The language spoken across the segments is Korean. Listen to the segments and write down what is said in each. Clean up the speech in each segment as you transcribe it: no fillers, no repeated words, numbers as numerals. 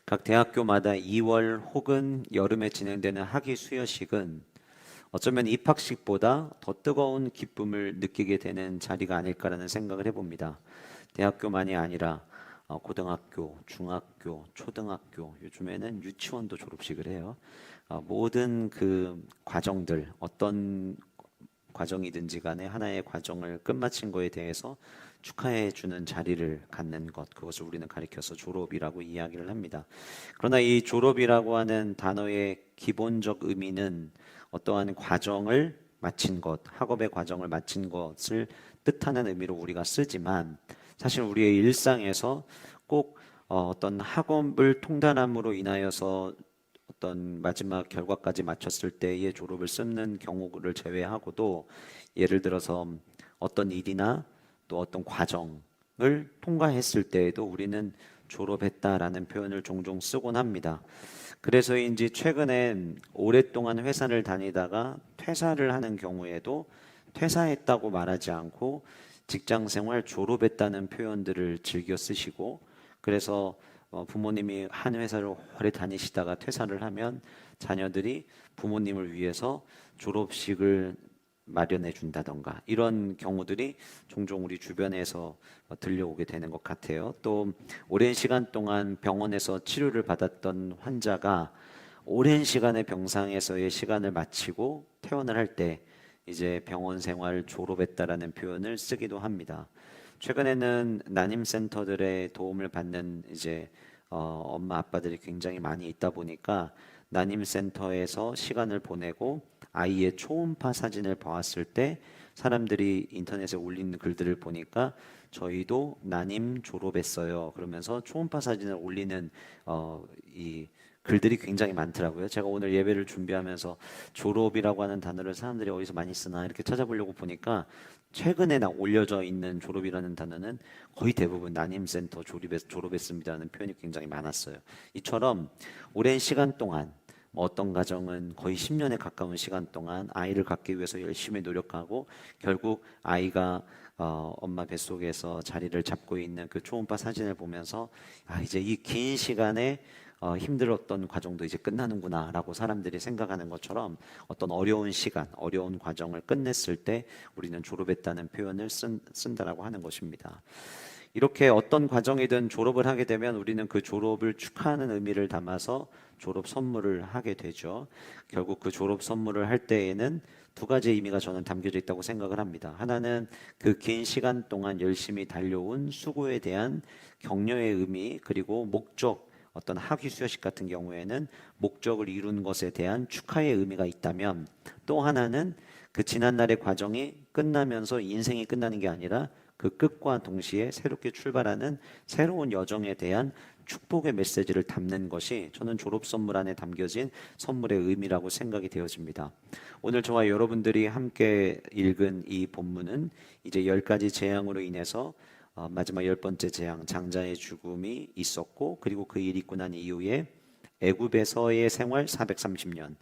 각 대학교마다 2월 혹은 여름에 진행되는 학위 수여식은 어쩌면 입학식보다 더 뜨거운 기쁨을 느끼게 되는 자리가 아닐까라는 생각을 해봅니다. 대학교만이 아니라 고등학교, 중학교, 초등학교, 요즘에는 유치원도 졸업식을 해요. 모든 그 과정들, 어떤 과정이든지 간에 하나의 과정을 끝마친 거에 대해서 축하해 주는 자리를 갖는 것, 그것을 우리는 가리켜서 졸업이라고 이야기를 합니다. 그러나 이 졸업이라고 하는 단어의 기본적 의미는 어떠한 과정을 마친 것, 학업의 과정을 마친 것을 뜻하는 의미로 우리가 쓰지만, 사실 우리의 일상에서 꼭 어떤 학업을 통달함으로 인하여서 어떤 마지막 결과까지 마쳤을 때의 졸업을 쓰는 경우를 제외하고도, 예를 들어서 어떤 일이나 또 어떤 과정을 통과했을 때에도 우리는 졸업했다라는 표현을 종종 쓰곤 합니다. 그래서인지 최근에 오랫동안 회사를 다니다가 퇴사를 하는 경우에도 퇴사했다고 말하지 않고 직장 생활 졸업했다는 표현들을 즐겨 쓰시고, 그래서 부모님이 한 회사를 오래 다니시다가 퇴사를 하면 자녀들이 부모님을 위해서 졸업식을 마련해 준다던가, 이런 경우들이 종종 우리 주변에서 들려오게 되는 것 같아요. 또 오랜 시간 동안 병원에서 치료를 받았던 환자가 오랜 시간의 병상에서의 시간을 마치고 퇴원을 할 때 이제 병원 생활 졸업했다라는 표현을 쓰기도 합니다. 최근에는 난임센터들의 도움을 받는 이제 엄마 아빠들이 굉장히 많이 있다 보니까 난임센터에서 시간을 보내고 아이의 초음파 사진을 보았을 때 사람들이 인터넷에 올린 글들을 보니까 저희도 난임 졸업했어요 그러면서 초음파 사진을 올리는 이 글들이 굉장히 많더라고요. 제가 오늘 예배를 준비하면서 졸업이라고 하는 단어를 사람들이 어디서 많이 쓰나 이렇게 찾아보려고 보니까 최근에 올려져 있는 졸업이라는 단어는 거의 대부분 난임센터 졸업했습니다라는 표현이 굉장히 많았어요. 이처럼 오랜 시간 동안 어떤 가정은 거의 10년에 가까운 시간 동안 아이를 갖기 위해서 열심히 노력하고 결국 아이가 엄마 뱃속에서 자리를 잡고 있는 그 초음파 사진을 보면서 이제 이 긴 시간에 힘들었던 과정도 이제 끝나는구나라고 사람들이 생각하는 것처럼 어떤 어려운 시간, 어려운 과정을 끝냈을 때 우리는 졸업했다는 표현을 쓴다라고 하는 것입니다. 이렇게 어떤 과정이든 졸업을 하게 되면 우리는 그 졸업을 축하하는 의미를 담아서 졸업 선물을 하게 되죠. 결국 그 졸업 선물을 할 때에는 두 가지 의미가 저는 담겨져 있다고 생각을 합니다. 하나는 그 긴 시간 동안 열심히 달려온 수고에 대한 격려의 의미, 그리고 목적, 어떤 학위 수여식 같은 경우에는 목적을 이룬 것에 대한 축하의 의미가 있다면, 또 하나는 그 지난날의 과정이 끝나면서 인생이 끝나는 게 아니라 그 끝과 동시에 새롭게 출발하는 새로운 여정에 대한 축복의 메시지를 담는 것이 저는 졸업 선물 안에 담겨진 선물의 의미라고 생각이 되어집니다. 오늘 저와 여러분들이 함께 읽은 이 본문은 이제 10가지 재앙으로 인해서 마지막 10번째 재앙, 장자의 죽음이 있었고, 그리고 그 일이 있고 난 이후에 애굽에서의 생활 430년,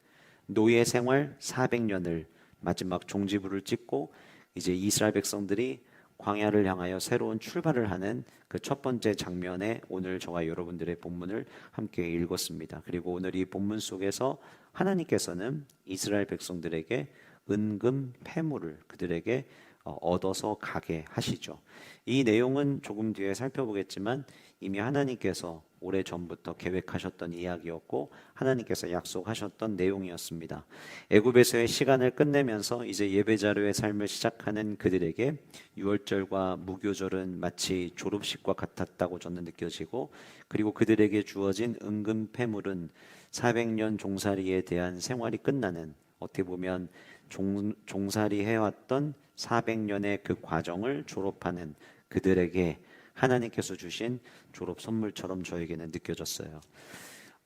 노예 생활 400년을 마지막 종지부를 찍고 이제 이스라엘 백성들이 광야를 향하여 새로운 출발을 하는 그 첫 번째 장면에 오늘 저와 여러분들의 본문을 함께 읽었습니다. 그리고 오늘 이 본문 속에서 하나님께서는 이스라엘 백성들에게 은금 패물을 그들에게 얻어서 가게 하시죠. 이 내용은 조금 뒤에 살펴보겠지만 이미 하나님께서 오래전부터 계획하셨던 이야기였고 하나님께서 약속하셨던 내용이었습니다. 애굽에서의 시간을 끝내면서 이제 예배자로의 삶을 시작하는 그들에게 유월절과 무교절은 마치 졸업식과 같았다고 저는 느껴지고, 그리고 그들에게 주어진 은금 패물은 400년 종살이에 대한 생활이 끝나는, 어떻게 보면 종살이 해왔던 400년의 그 과정을 졸업하는 그들에게 하나님께서 주신 졸업 선물처럼 저에게는 느껴졌어요.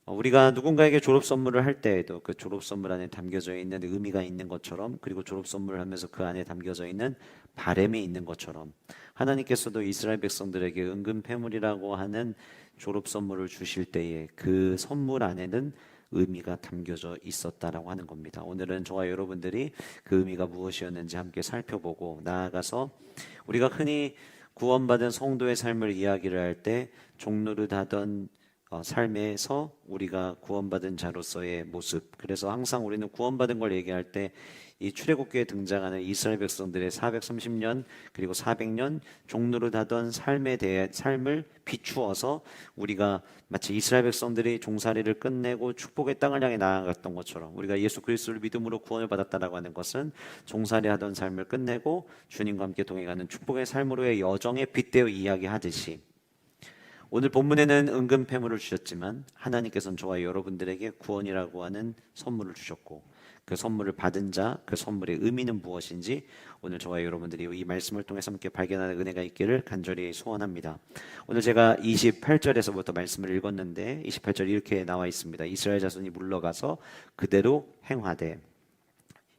우리가 누군가에게 졸업 선물을 할 때에도 그 졸업 선물 안에 담겨져 있는 의미가 있는 것처럼, 그리고 졸업 선물을 하면서 그 안에 담겨져 있는 바램이 있는 것처럼, 하나님께서도 이스라엘 백성들에게 은금 패물이라고 하는 졸업 선물을 주실 때에 그 선물 안에는 의미가 담겨져 있었다라고 하는 겁니다. 오늘은 저와 여러분들이 그 의미가 무엇이었는지 함께 살펴보고, 나아가서 우리가 흔히 구원받은 성도의 삶을 이야기를 할 때 종노릇하던 삶에서 우리가 구원받은 자로서의 모습. 그래서 항상 우리는 구원받은 걸 얘기할 때 이 출애굽기에 등장하는 이스라엘 백성들의 430년 그리고 400년 종노릇하던 삶을 비추어서 우리가 마치 이스라엘 백성들이 종살이를 끝내고 축복의 땅을 향해 나아갔던 것처럼 우리가 예수 그리스도를 믿음으로 구원을 받았다라고 하는 것은 종살이하던 삶을 끝내고 주님과 함께 동행하는 축복의 삶으로의 여정에 빗대어 이야기하듯이 오늘 본문에는 은근 패물을 주셨지만 하나님께서는 저와 여러분들에게 구원이라고 하는 선물을 주셨고 그 선물을 받은 자, 그 선물의 의미는 무엇인지 오늘 저와 여러분들이 이 말씀을 통해서 함께 발견하는 은혜가 있기를 간절히 소원합니다. 오늘 제가 28절에서부터 말씀을 읽었는데 28절 이렇게 나와 있습니다. 이스라엘 자손이 물러가서 그대로 행하되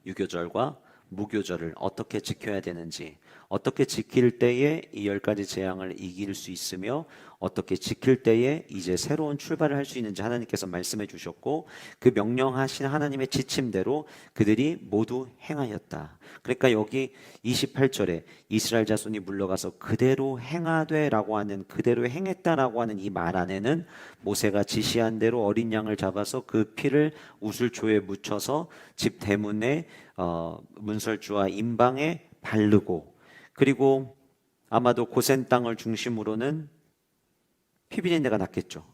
유교절과 무교절을 어떻게 지켜야 되는지, 어떻게 지킬 때에 이 10가지 재앙을 이길 수 있으며 어떻게 지킬 때에 이제 새로운 출발을 할 수 있는지 하나님께서 말씀해 주셨고 그 명령하신 하나님의 지침대로 그들이 모두 행하였다. 그러니까 여기 28절에 이스라엘 자손이 물러가서 그대로 행하되라고 하는 그대로 행했다라고 하는 이 말 안에는 모세가 지시한 대로 어린 양을 잡아서 그 피를 우슬초에 묻혀서 집 대문에 문설주와 임방에 바르고 그리고 아마도 고센 땅을 중심으로는 피비린내가 났겠죠.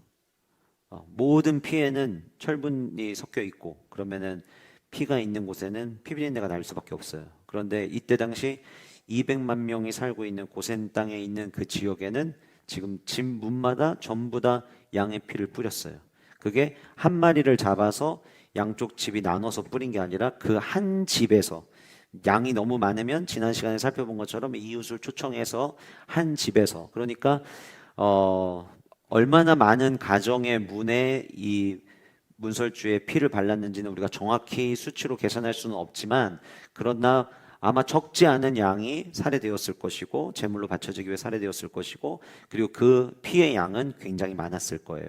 모든 피에는 철분이 섞여 있고 그러면은 피가 있는 곳에는 피비린내가 날 수밖에 없어요. 그런데 이때 당시 200만 명이 살고 있는 고센 땅에 있는 그 지역에는 지금 집 문마다 전부 다 양의 피를 뿌렸어요. 그게 한 마리를 잡아서 양쪽 집이 나눠서 뿌린 게 아니라 그 한 집에서 양이 너무 많으면 지난 시간에 살펴본 것처럼 이웃을 초청해서 한 집에서 그러니까 얼마나 많은 가정의 문에 이 문설주에 피를 발랐는지는 우리가 정확히 수치로 계산할 수는 없지만 그러나 아마 적지 않은 양이 살해되었을 것이고 제물로 바쳐지기 위해 살해되었을 것이고 그리고 그 피의 양은 굉장히 많았을 거예요.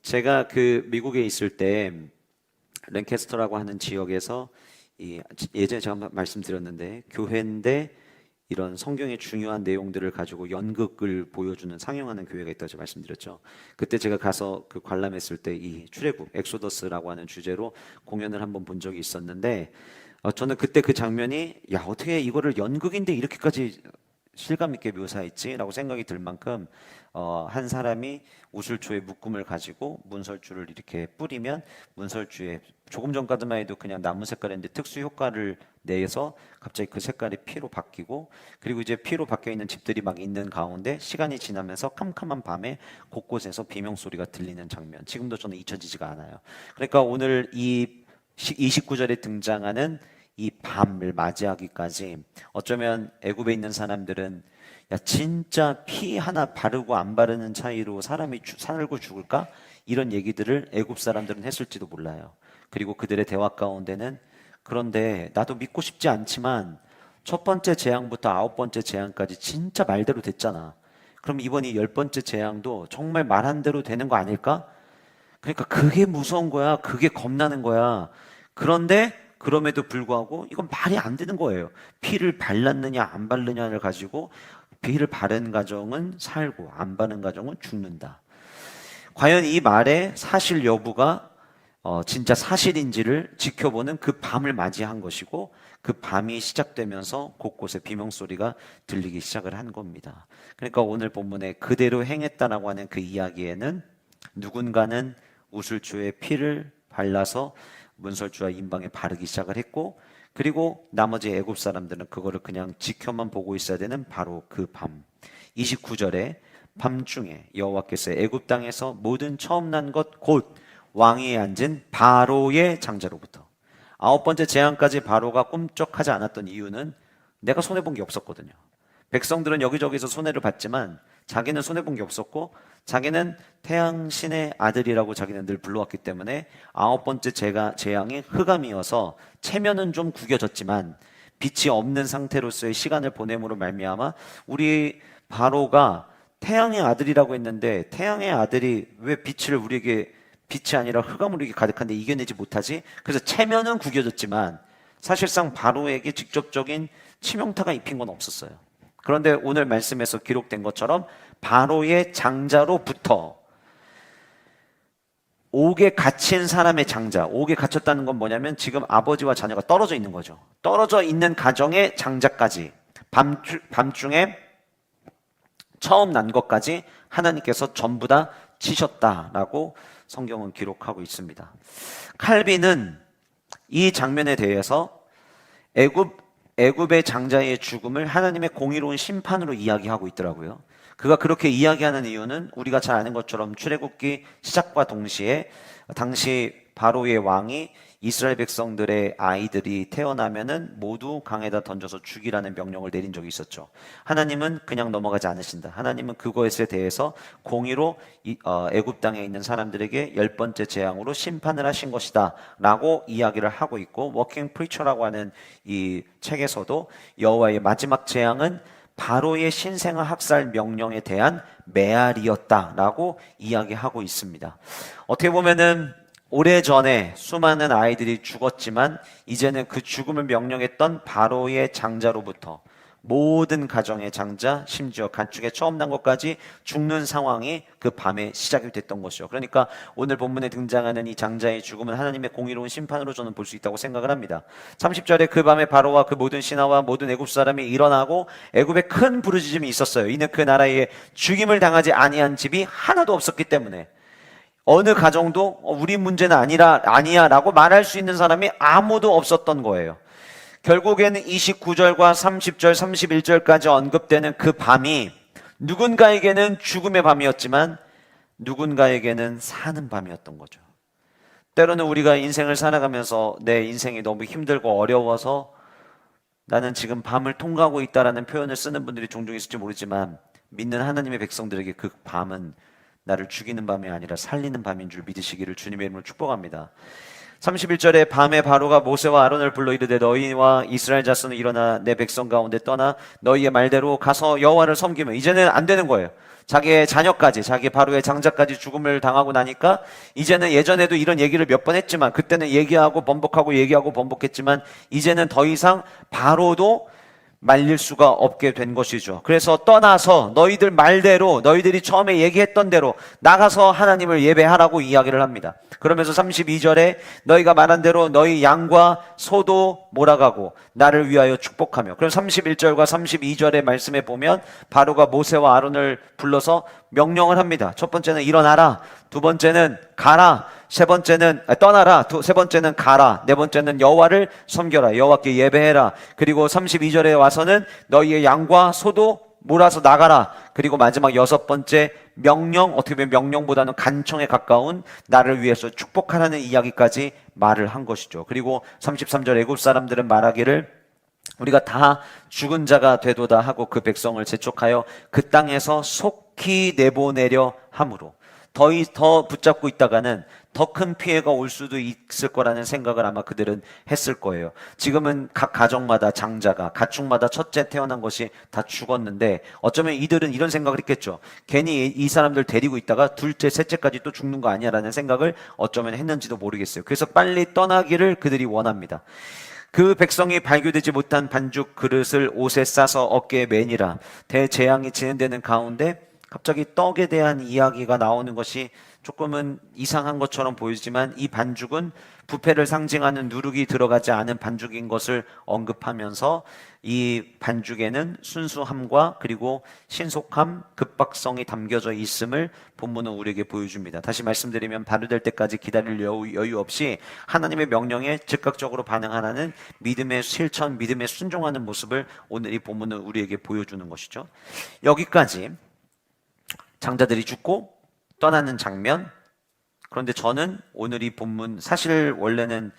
제가 그 미국에 있을 때 랭캐스터라고 하는 지역에서 예전에 제가 말씀드렸는데 교회인데 이런 성경의 중요한 내용들을 가지고 연극을 보여주는 상영하는 교회가 있다고 제가 말씀드렸죠. 그때 제가 가서 그 관람했을 때 이 출애굽 엑소더스라고 하는 주제로 공연을 한번 본 적이 있었는데 저는 그때 그 장면이 야 어떻게 이거를 연극인데 이렇게까지 실감 있게 묘사했지라고 생각이 들 만큼 한 사람이 우슬초에 묶음을 가지고 문설주를 이렇게 뿌리면 문설주에 조금 전까지만 해도 그냥 나무 색깔인데 특수 효과를 내서 갑자기 그 색깔이 피로 바뀌고 그리고 이제 피로 바뀌어 있는 집들이 막 있는 가운데 시간이 지나면서 캄캄한 밤에 곳곳에서 비명소리가 들리는 장면 지금도 저는 잊혀지지가 않아요. 그러니까 오늘 이 29절에 등장하는 이 밤을 맞이하기까지 어쩌면 애굽에 있는 사람들은 야 진짜 피 하나 바르고 안 바르는 차이로 사람이 살고 죽을까? 이런 얘기들을 애굽 사람들은 했을지도 몰라요. 그리고 그들의 대화 가운데는 그런데 나도 믿고 싶지 않지만 첫 번째 재앙부터 9번째 재앙까지 진짜 말대로 됐잖아. 그럼 이번 이 10번째 재앙도 정말 말한 대로 되는 거 아닐까? 그러니까 그게 무서운 거야. 그게 겁나는 거야. 그런데 그럼에도 불구하고 이건 말이 안 되는 거예요. 피를 발랐느냐 안 발랐느냐를 가지고 피를 바른 가정은 살고 안 바른 가정은 죽는다. 과연 이 말의 사실 여부가 진짜 사실인지를 지켜보는 그 밤을 맞이한 것이고 그 밤이 시작되면서 곳곳에 비명소리가 들리기 시작을 한 겁니다. 그러니까 오늘 본문에 그대로 행했다라고 하는 그 이야기에는 누군가는 우슬초에 피를 발라서 문설주와 임방에 바르기 시작을 했고 그리고 나머지 애굽 사람들은 그거를 그냥 지켜만 보고 있어야 되는 바로 그 밤 29절에 밤중에 여호와께서 애굽 땅에서 모든 처음 난 것 곧 왕위에 앉은 바로의 장자로부터 9번째 재앙까지 바로가 꿈쩍하지 않았던 이유는 내가 손해본 게 없었거든요. 백성들은 여기저기서 손해를 봤지만 자기는 손해본 게 없었고 자기는 태양신의 아들이라고 자기는 늘 불러왔기 때문에 9번째 재앙이 흑암이어서 체면은 좀 구겨졌지만 빛이 없는 상태로서의 시간을 보냄으로 말미암아 우리 바로가 태양의 아들이라고 했는데 태양의 아들이 왜 빛을 우리에게 빛이 아니라 흑암으로 우리에게 가득한데 이겨내지 못하지? 그래서 체면은 구겨졌지만 사실상 바로에게 직접적인 치명타가 입힌 건 없었어요. 그런데 오늘 말씀에서 기록된 것처럼 바로의 장자로부터 옥에 갇힌 사람의 장자, 옥에 갇혔다는 건 뭐냐면 지금 아버지와 자녀가 떨어져 있는 거죠. 떨어져 있는 가정의 장자까지 밤중에 처음 난 것까지 하나님께서 전부 다 치셨다라고 성경은 기록하고 있습니다. 칼빈은 이 장면에 대해서 애굽의 장자의 죽음을 하나님의 공의로운 심판으로 이야기하고 있더라고요. 그가 그렇게 이야기하는 이유는 우리가 잘 아는 것처럼 출애굽기 시작과 동시에 당시 바로의 왕이 이스라엘 백성들의 아이들이 태어나면은 모두 강에다 던져서 죽이라는 명령을 내린 적이 있었죠. 하나님은 그냥 넘어가지 않으신다. 하나님은 그것에 대해서 공의로 애굽 땅에 있는 사람들에게 10번째 재앙으로 심판을 하신 것이다 라고 이야기를 하고 있고, 워킹 프리처라고 하는 이 책에서도 여호와의 마지막 재앙은 바로의 신생아 학살 명령에 대한 메아리였다라고 이야기하고 있습니다. 어떻게 보면은 오래전에 수많은 아이들이 죽었지만 이제는 그 죽음을 명령했던 바로의 장자로부터 모든 가정의 장자, 심지어 가축에 처음 난 것까지 죽는 상황이 그 밤에 시작이 됐던 것이죠. 그러니까 오늘 본문에 등장하는 이 장자의 죽음은 하나님의 공의로운 심판으로 저는 볼 수 있다고 생각을 합니다. 30절에 그 밤에 바로와 그 모든 신하와 모든 애굽 사람이 일어나고 애굽에 큰 부르짖음이 있었어요. 이는 그 나라에 죽임을 당하지 아니한 집이 하나도 없었기 때문에 어느 가정도 우리 문제는 아니야 라고 말할 수 있는 사람이 아무도 없었던 거예요. 결국에는 29절과 30절, 31절까지 언급되는 그 밤이 누군가에게는 죽음의 밤이었지만 누군가에게는 사는 밤이었던 거죠. 때로는 우리가 인생을 살아가면서 내 인생이 너무 힘들고 어려워서 나는 지금 밤을 통과하고 있다라는 표현을 쓰는 분들이 종종 있을지 모르지만 믿는 하나님의 백성들에게 그 밤은 나를 죽이는 밤이 아니라 살리는 밤인 줄 믿으시기를 주님의 이름으로 축복합니다. 31절에 밤에 바로가 모세와 아론을 불러 이르되 너희와 이스라엘 자손은 일어나 내 백성 가운데 떠나 너희의 말대로 가서 여호와를 섬기며, 이제는 안 되는 거예요. 자기의 자녀까지, 자기 바로의 장자까지 죽음을 당하고 나니까 이제는, 예전에도 이런 얘기를 몇 번 했지만 그때는 얘기하고 번복했지만 이제는 더 이상 바로도 말릴 수가 없게 된 것이죠. 그래서 떠나서 너희들 말대로, 너희들이 처음에 얘기했던 대로 나가서 하나님을 예배하라고 이야기를 합니다. 그러면서 32절에 너희가 말한 대로 너희 양과 소도 몰아가고 나를 위하여 축복하며, 그럼 31절과 32절의 말씀에 보면 바로가 모세와 아론을 불러서 명령을 합니다. 첫 번째는 일어나라, 두 번째는 가라, 세 번째는 떠나라, 세 번째는 가라, 네 번째는 여호와를 섬겨라, 여호와께 예배해라. 그리고 32절에 와서는 너희의 양과 소도 몰아서 나가라. 그리고 마지막 여섯 번째 명령, 어떻게 보면 명령보다는 간청에 가까운 나를 위해서 축복하라는 이야기까지 말을 한 것이죠. 그리고 33절 애굽 사람들은 말하기를 우리가 다 죽은 자가 되도다 하고 그 백성을 재촉하여 그 땅에서 속히 내보내려 함으로, 더 붙잡고 있다가는 더 큰 피해가 올 수도 있을 거라는 생각을 아마 그들은 했을 거예요. 지금은 각 가정마다 장자가, 가축마다 첫째 태어난 것이 다 죽었는데 어쩌면 이들은 이런 생각을 했겠죠. 괜히 이 사람들 데리고 있다가 둘째, 셋째까지 또 죽는 거 아니야 라는 생각을 어쩌면 했는지도 모르겠어요. 그래서 빨리 떠나기를 그들이 원합니다. 그 백성이 발교되지 못한 반죽 그릇을 옷에 싸서 어깨에 매니라. 대재앙이 진행되는 가운데 갑자기 떡에 대한 이야기가 나오는 것이 조금은 이상한 것처럼 보이지만 이 반죽은 부패를 상징하는 누룩이 들어가지 않은 반죽인 것을 언급하면서 이 반죽에는 순수함과 그리고 신속함, 급박성이 담겨져 있음을 본문은 우리에게 보여줍니다. 다시 말씀드리면 발효될 때까지 기다릴 여유 없이 하나님의 명령에 즉각적으로 반응하는 믿음의 실천, 믿음에 순종하는 모습을 오늘 이 본문은 우리에게 보여주는 것이죠. 여기까지 장자들이 죽고 떠나는 장면. 그런데 저는 오늘 이 본문, 사실 원래는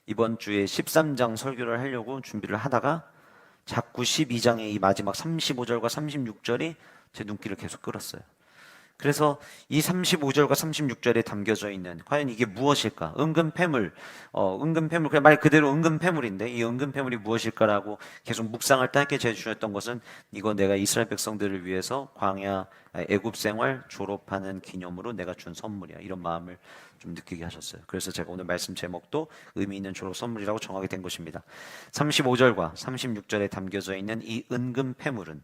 이번 주에 13장 설교를 하려고 준비를 하다가 자꾸 12장의 이 마지막 35절과 36절이 제 눈길을 계속 끌었어요. 그래서 이 35절과 36절에 담겨져 있는 과연 이게 무엇일까? 은근패물, 그냥 말 그대로 은근패물인데 이 은근패물이 무엇일까라고 계속 묵상을 짧게 제주셨던 것은, 이거 내가 이스라엘 백성들을 위해서 광야 애굽 생활 졸업하는 기념으로 내가 준 선물이야, 이런 마음을 좀 느끼게 하셨어요. 그래서 제가 오늘 말씀 제목도 의미 있는 졸업 선물이라고 정하게 된 것입니다. 35절과 36절에 담겨져 있는 이 은근패물은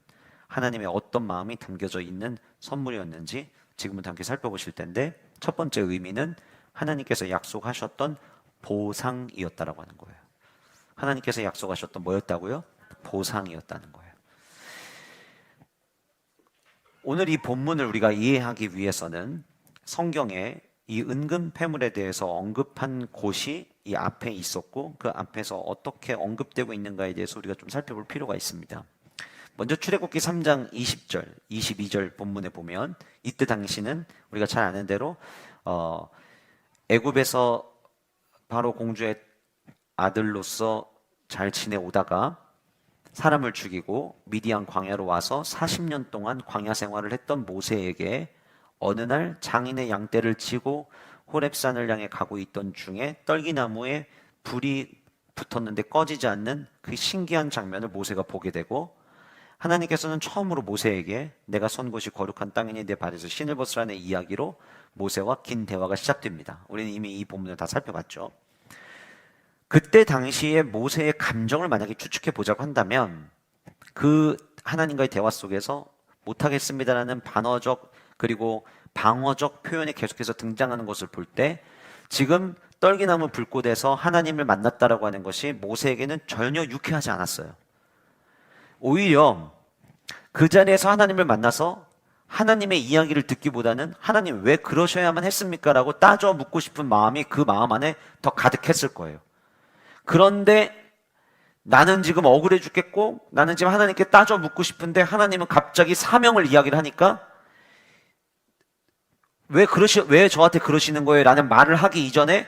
하나님의 어떤 마음이 담겨져 있는 선물이었는지 지금부터 함께 살펴보실 텐데, 첫 번째 의미는 하나님께서 약속하셨던 보상이었다라고 하는 거예요. 하나님께서 약속하셨던 뭐였다고요? 보상이었다는 거예요. 오늘 이 본문을 우리가 이해하기 위해서는 성경에 이 은금 패물에 대해서 언급한 곳이 이 앞에 있었고 그 앞에서 어떻게 언급되고 있는가에 대해서 우리가 좀 살펴볼 필요가 있습니다. 먼저 출애굽기 3장 20절, 22절 본문에 보면 이때 당시는 우리가 잘 아는 대로 애굽에서 바로 공주의 아들로서 잘 지내오다가 사람을 죽이고 미디안 광야로 와서 40년 동안 광야 생활을 했던 모세에게 어느 날 장인의 양떼를 치고 호렙산을 향해 가고 있던 중에 떨기나무에 불이 붙었는데 꺼지지 않는 그 신기한 장면을 모세가 보게 되고 하나님께서는 처음으로 모세에게 내가 선 곳이 거룩한 땅이니 내 발에서 신을 벗으라는 이야기로 모세와 긴 대화가 시작됩니다. 우리는 이미 이 본문을 다 살펴봤죠. 그때 당시에 모세의 감정을 만약에 추측해 보자고 한다면 그 하나님과의 대화 속에서 못하겠습니다라는 반어적 그리고 방어적 표현이 계속해서 등장하는 것을 볼 때 지금 떨기나무 불꽃에서 하나님을 만났다라고 하는 것이 모세에게는 전혀 유쾌하지 않았어요. 오히려 그 자리에서 하나님을 만나서 하나님의 이야기를 듣기보다는 하나님 왜 그러셔야만 했습니까? 라고 따져 묻고 싶은 마음이 그 마음 안에 더 가득했을 거예요. 그런데 나는 지금 억울해 죽겠고 나는 지금 하나님께 따져 묻고 싶은데 하나님은 갑자기 사명을 이야기를 하니까 왜 저한테 그러시는 거예요? 라는 말을 하기 이전에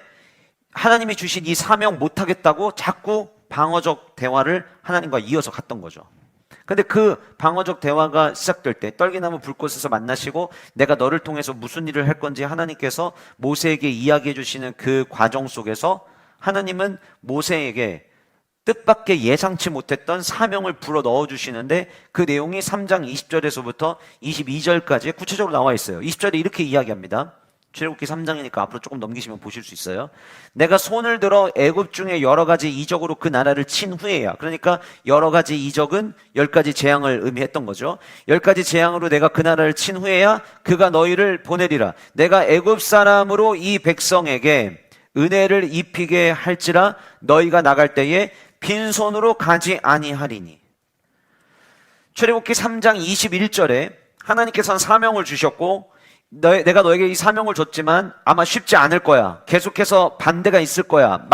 하나님이 주신 이 사명 못하겠다고 자꾸 방어적 대화를 하나님과 이어서 갔던 거죠. 근데 그 방어적 대화가 시작될 때 떨기나무 불꽃에서 만나시고 내가 너를 통해서 무슨 일을 할 건지 하나님께서 모세에게 이야기해 주시는 그 과정 속에서 하나님은 모세에게 뜻밖의 예상치 못했던 사명을 불어 넣어 주시는데 그 내용이 3장 20절에서부터 22절까지 구체적으로 나와 있어요. 20절에 이렇게 이야기합니다. 출애굽기 3장이니까 앞으로 조금 넘기시면 보실 수 있어요. 내가 손을 들어 애굽 중에 여러 가지 이적으로 그 나라를 친 후에야. 그러니까 여러 가지 이적은 10가지 재앙을 의미했던 거죠. 10가지 재앙으로 내가 그 나라를 친 후에야 그가 너희를 보내리라. 내가 애굽 사람으로 이 백성에게 은혜를 입히게 할지라 너희가 나갈 때에 빈손으로 가지 아니하리니. 출애굽기 3장 21절에 하나님께서는 사명을 주셨고 내가 너에게 이 사명을 줬지만 아마 쉽지 않을 거야. 계속해서 반대가 있을 거야.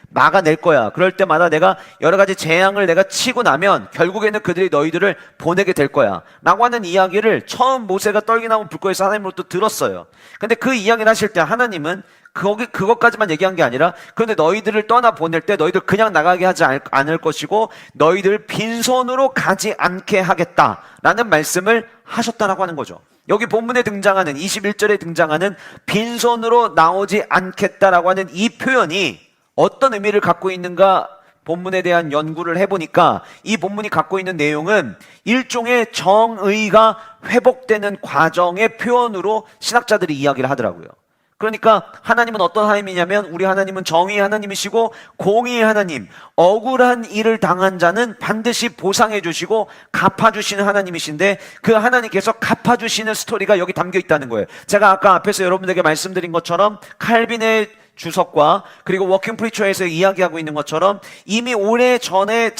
막아낼 거야. 그럴 때마다 내가 여러 가지 재앙을 내가 치고 나면 결국에는 그들이 너희들을 보내게 될 거야. 라고 하는 이야기를 처음 모세가 떨기나무 불꽃에서 하나님으로부터 들었어요. 근데 그 이야기를 하실 때 하나님은 그것까지만 얘기한 게 아니라 그런데 너희들을 떠나 보낼 때 너희들 그냥 나가게 하지 않을 것이고 너희들 빈손으로 가지 않게 하겠다라는 말씀을 하셨다라고 하는 거죠. 여기 본문에 등장하는 21절에 등장하는 빈손으로 나오지 않겠다라고 하는 이 표현이 어떤 의미를 갖고 있는가 본문에 대한 연구를 해보니까 이 본문이 갖고 있는 내용은 일종의 정의가 회복되는 과정의 표현으로 신학자들이 이야기를 하더라고요. 그러니까 하나님은 어떤 하나님이냐면 우리 하나님은 정의의 하나님이시고 공의의 하나님, 억울한 일을 당한 자는 반드시 보상해 주시고 갚아주시는 하나님이신데 그 하나님께서 갚아주시는 스토리가 여기 담겨 있다는 거예요. 제가 아까 앞에서 여러분들에게 말씀드린 것처럼 칼빈의 주석과 그리고 워킹 프리처에서 이야기하고 있는 것처럼 이미 오래전에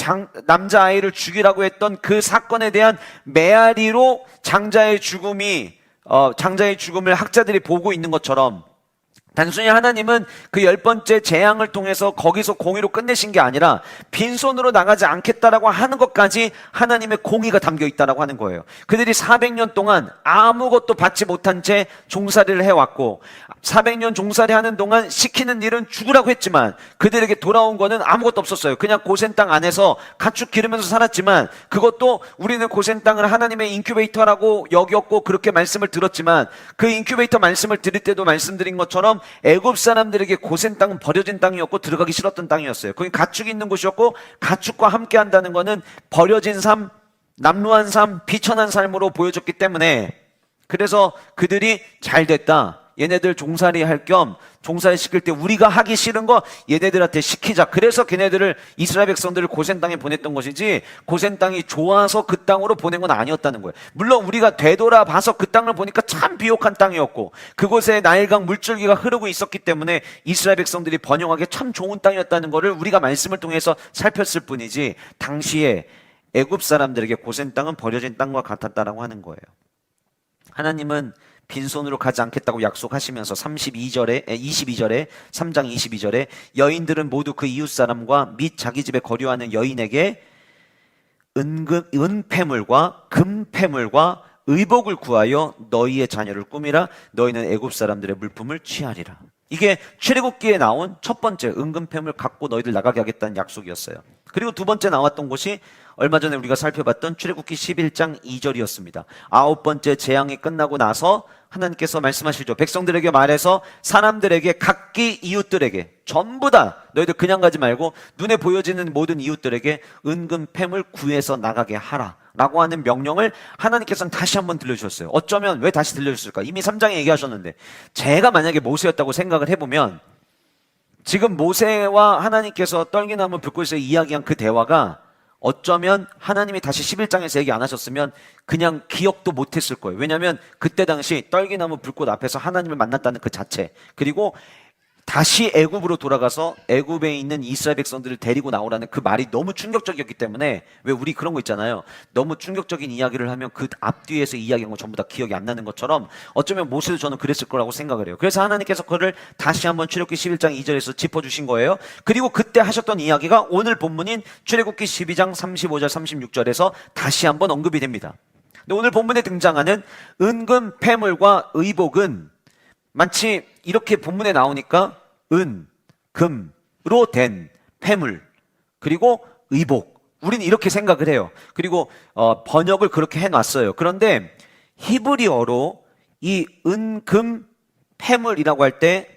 남자아이를 죽이라고 했던 그 사건에 대한 메아리로 장자의 죽음을 학자들이 보고 있는 것처럼 단순히 하나님은 그 10번째 재앙을 통해서 거기서 공의로 끝내신 게 아니라 빈손으로 나가지 않겠다라고 하는 것까지 하나님의 공의가 담겨 있다라고 하는 거예요. 그들이 400년 동안 아무것도 받지 못한 채 종살이를 해왔고 400년 종살이 하는 동안 시키는 일은 죽으라고 했지만 그들에게 돌아온 거는 아무것도 없었어요. 그냥 고센 땅 안에서 가축 기르면서 살았지만 그것도 우리는 고센 땅을 하나님의 인큐베이터라고 여겼고 그렇게 말씀을 들었지만 그 인큐베이터 말씀을 드릴 때도 말씀드린 것처럼 애굽 사람들에게 고센 땅은 버려진 땅이었고 들어가기 싫었던 땅이었어요. 거기 가축이 있는 곳이었고 가축과 함께 한다는 것은 버려진 삶, 남루한 삶, 비천한 삶으로 보여졌기 때문에 그래서 그들이 잘 됐다. 얘네들 종살이 할 겸 종살이 시킬 때 우리가 하기 싫은 거 얘네들한테 시키자. 그래서 걔네들을 이스라엘 백성들을 고센 땅에 보냈던 것이지 고센 땅이 좋아서 그 땅으로 보낸 건 아니었다는 거예요. 물론 우리가 되돌아봐서 그 땅을 보니까 참 비옥한 땅이었고 그곳에 나일강 물줄기가 흐르고 있었기 때문에 이스라엘 백성들이 번영하기 참 좋은 땅이었다는 것을 우리가 말씀을 통해서 살폈을 뿐이지 당시에 애굽 사람들에게 고센 땅은 버려진 땅과 같았다라고 하는 거예요. 하나님은 빈손으로 가지 않겠다고 약속하시면서 22절에 3장 22절에 여인들은 모두 그 이웃 사람과 및 자기 집에 거류하는 여인에게 은폐물과 금폐물과 의복을 구하여 너희의 자녀를 꾸미라. 너희는 애굽 사람들의 물품을 취하리라. 이게 출애굽기에 나온 첫 번째 은금폐물 갖고 너희들 나가게 하겠다는 약속이었어요. 그리고 두 번째 나왔던 곳이 얼마 전에 우리가 살펴봤던 출애굽기 11장 2절이었습니다. 아홉 번째 재앙이 끝나고 나서 하나님께서 말씀하시죠. 백성들에게 말해서 사람들에게 각기 이웃들에게 전부 다 너희들 그냥 가지 말고 눈에 보여지는 모든 이웃들에게 은금폐물 구해서 나가게 하라 라고 하는 명령을 하나님께서는 다시 한번 들려주셨어요. 어쩌면 왜 다시 들려주셨을까? 이미 3장에 얘기하셨는데 제가 만약에 모세였다고 생각을 해보면 지금 모세와 하나님께서 떨기나무 불꽃에서 이야기한 그 대화가 어쩌면 하나님이 다시 11장에서 얘기 안 하셨으면 그냥 기억도 못했을 거예요. 왜냐하면 그때 당시 떨기나무 불꽃 앞에서 하나님을 만났다는 그 자체, 그리고 다시 애굽으로 돌아가서 애굽에 있는 이스라엘 백성들을 데리고 나오라는 그 말이 너무 충격적이었기 때문에, 왜 우리 그런 거 있잖아요. 너무 충격적인 이야기를 하면 그 앞뒤에서 이야기한 거 전부 다 기억이 안 나는 것처럼 어쩌면 모세도 저는 그랬을 거라고 생각을 해요. 그래서 하나님께서 그를 다시 한번 출애굽기 11장 2절에서 짚어주신 거예요. 그리고 그때 하셨던 이야기가 오늘 본문인 출애굽기 12장 35절 36절에서 다시 한번 언급이 됩니다. 근데 오늘 본문에 등장하는 은금 폐물과 의복은 마치 이렇게 본문에 나오니까 은, 금으로 된 폐물, 그리고 의복, 우리는 이렇게 생각을 해요. 그리고 번역을 그렇게 해놨어요. 그런데 히브리어로 이 은, 금, 폐물이라고 할 때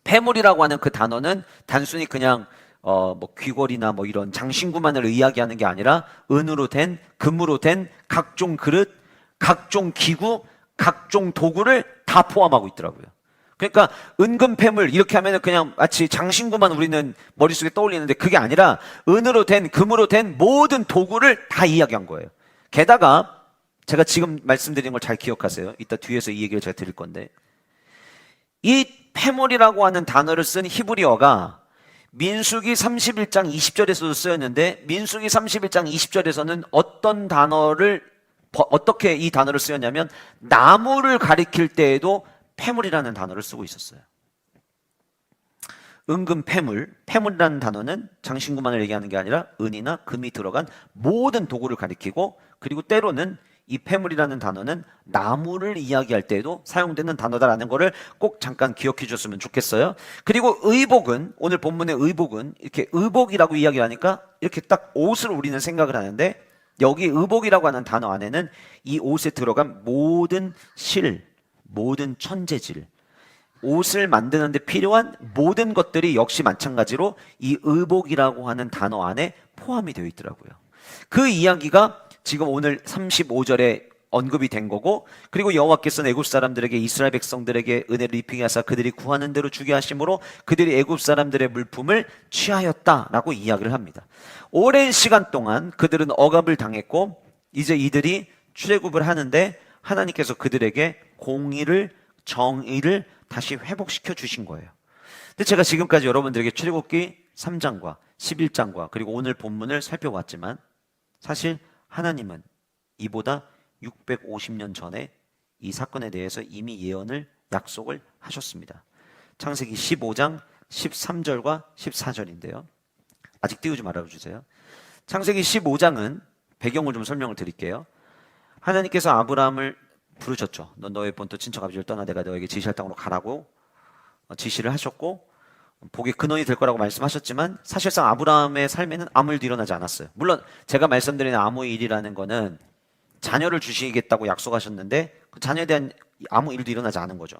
폐물이라고 하는 그 단어는 단순히 그냥 뭐 귀걸이나 뭐 이런 장신구만을 이야기하는 게 아니라 은으로 된, 금으로 된 각종 그릇, 각종 기구, 각종 도구를 다 포함하고 있더라고요. 그러니까 은금폐물 이렇게 하면 그냥 마치 장신구만 우리는 머릿속에 떠올리는데 그게 아니라 은으로 된, 금으로 된 모든 도구를 다 이야기한 거예요. 게다가 제가 지금 말씀드린 걸 잘 기억하세요. 이따 뒤에서 이 얘기를 제가 드릴 건데, 이 폐물이라고 하는 단어를 쓴 히브리어가 민수기 31장 20절에서도 쓰였는데, 민수기 31장 20절에서는 어떻게 이 단어를 쓰였냐면 나무를 가리킬 때에도 폐물이라는 단어를 쓰고 있었어요. 은금 폐물, 폐물이라는 단어는 장신구만을 얘기하는 게 아니라 은이나 금이 들어간 모든 도구를 가리키고, 그리고 때로는 이 폐물이라는 단어는 나무를 이야기할 때에도 사용되는 단어다라는 거를 꼭 잠깐 기억해 주셨으면 좋겠어요. 그리고 의복은, 오늘 본문의 의복은 이렇게 의복이라고 이야기하니까 이렇게 딱 옷을 우리는 생각을 하는데, 여기 의복이라고 하는 단어 안에는 이 옷에 들어간 모든 실, 모든 천재질, 옷을 만드는 데 필요한 모든 것들이 역시 마찬가지로 이 의복이라고 하는 단어 안에 포함이 되어 있더라고요. 그 이야기가 지금 오늘 35절에 언급이 된 거고, 그리고 여호와께서는 애굽 사람들에게 이스라엘 백성들에게 은혜를 입히게 하사 그들이 구하는 대로 주게 하심으로 그들이 애굽 사람들의 물품을 취하였다라고 이야기를 합니다. 오랜 시간 동안 그들은 억압을 당했고 이제 이들이 출애굽을 하는데 하나님께서 그들에게 공의를, 정의를 다시 회복시켜 주신 거예요. 근데 제가 지금까지 여러분들에게 출애굽기 3장과 11장과 그리고 오늘 본문을 살펴봤지만, 사실 하나님은 이보다 650년 전에 이 사건에 대해서 이미 예언을, 약속을 하셨습니다. 창세기 15장 13절과 14절인데요. 아직 띄우지 말아주세요. 창세기 15장은 배경을 좀 설명을 드릴게요. 하나님께서 아브라함을 부르셨죠. 넌 너의 본토 친척 아버지를 떠나 내가 너에게 지시할 땅으로 가라고 지시를 하셨고, 복의 근원이 될 거라고 말씀하셨지만 사실상 아브라함의 삶에는 아무 일도 일어나지 않았어요. 물론 제가 말씀드리는 아무 일이라는 거는 자녀를 주시겠다고 약속하셨는데 그 자녀에 대한 아무 일도 일어나지 않은 거죠.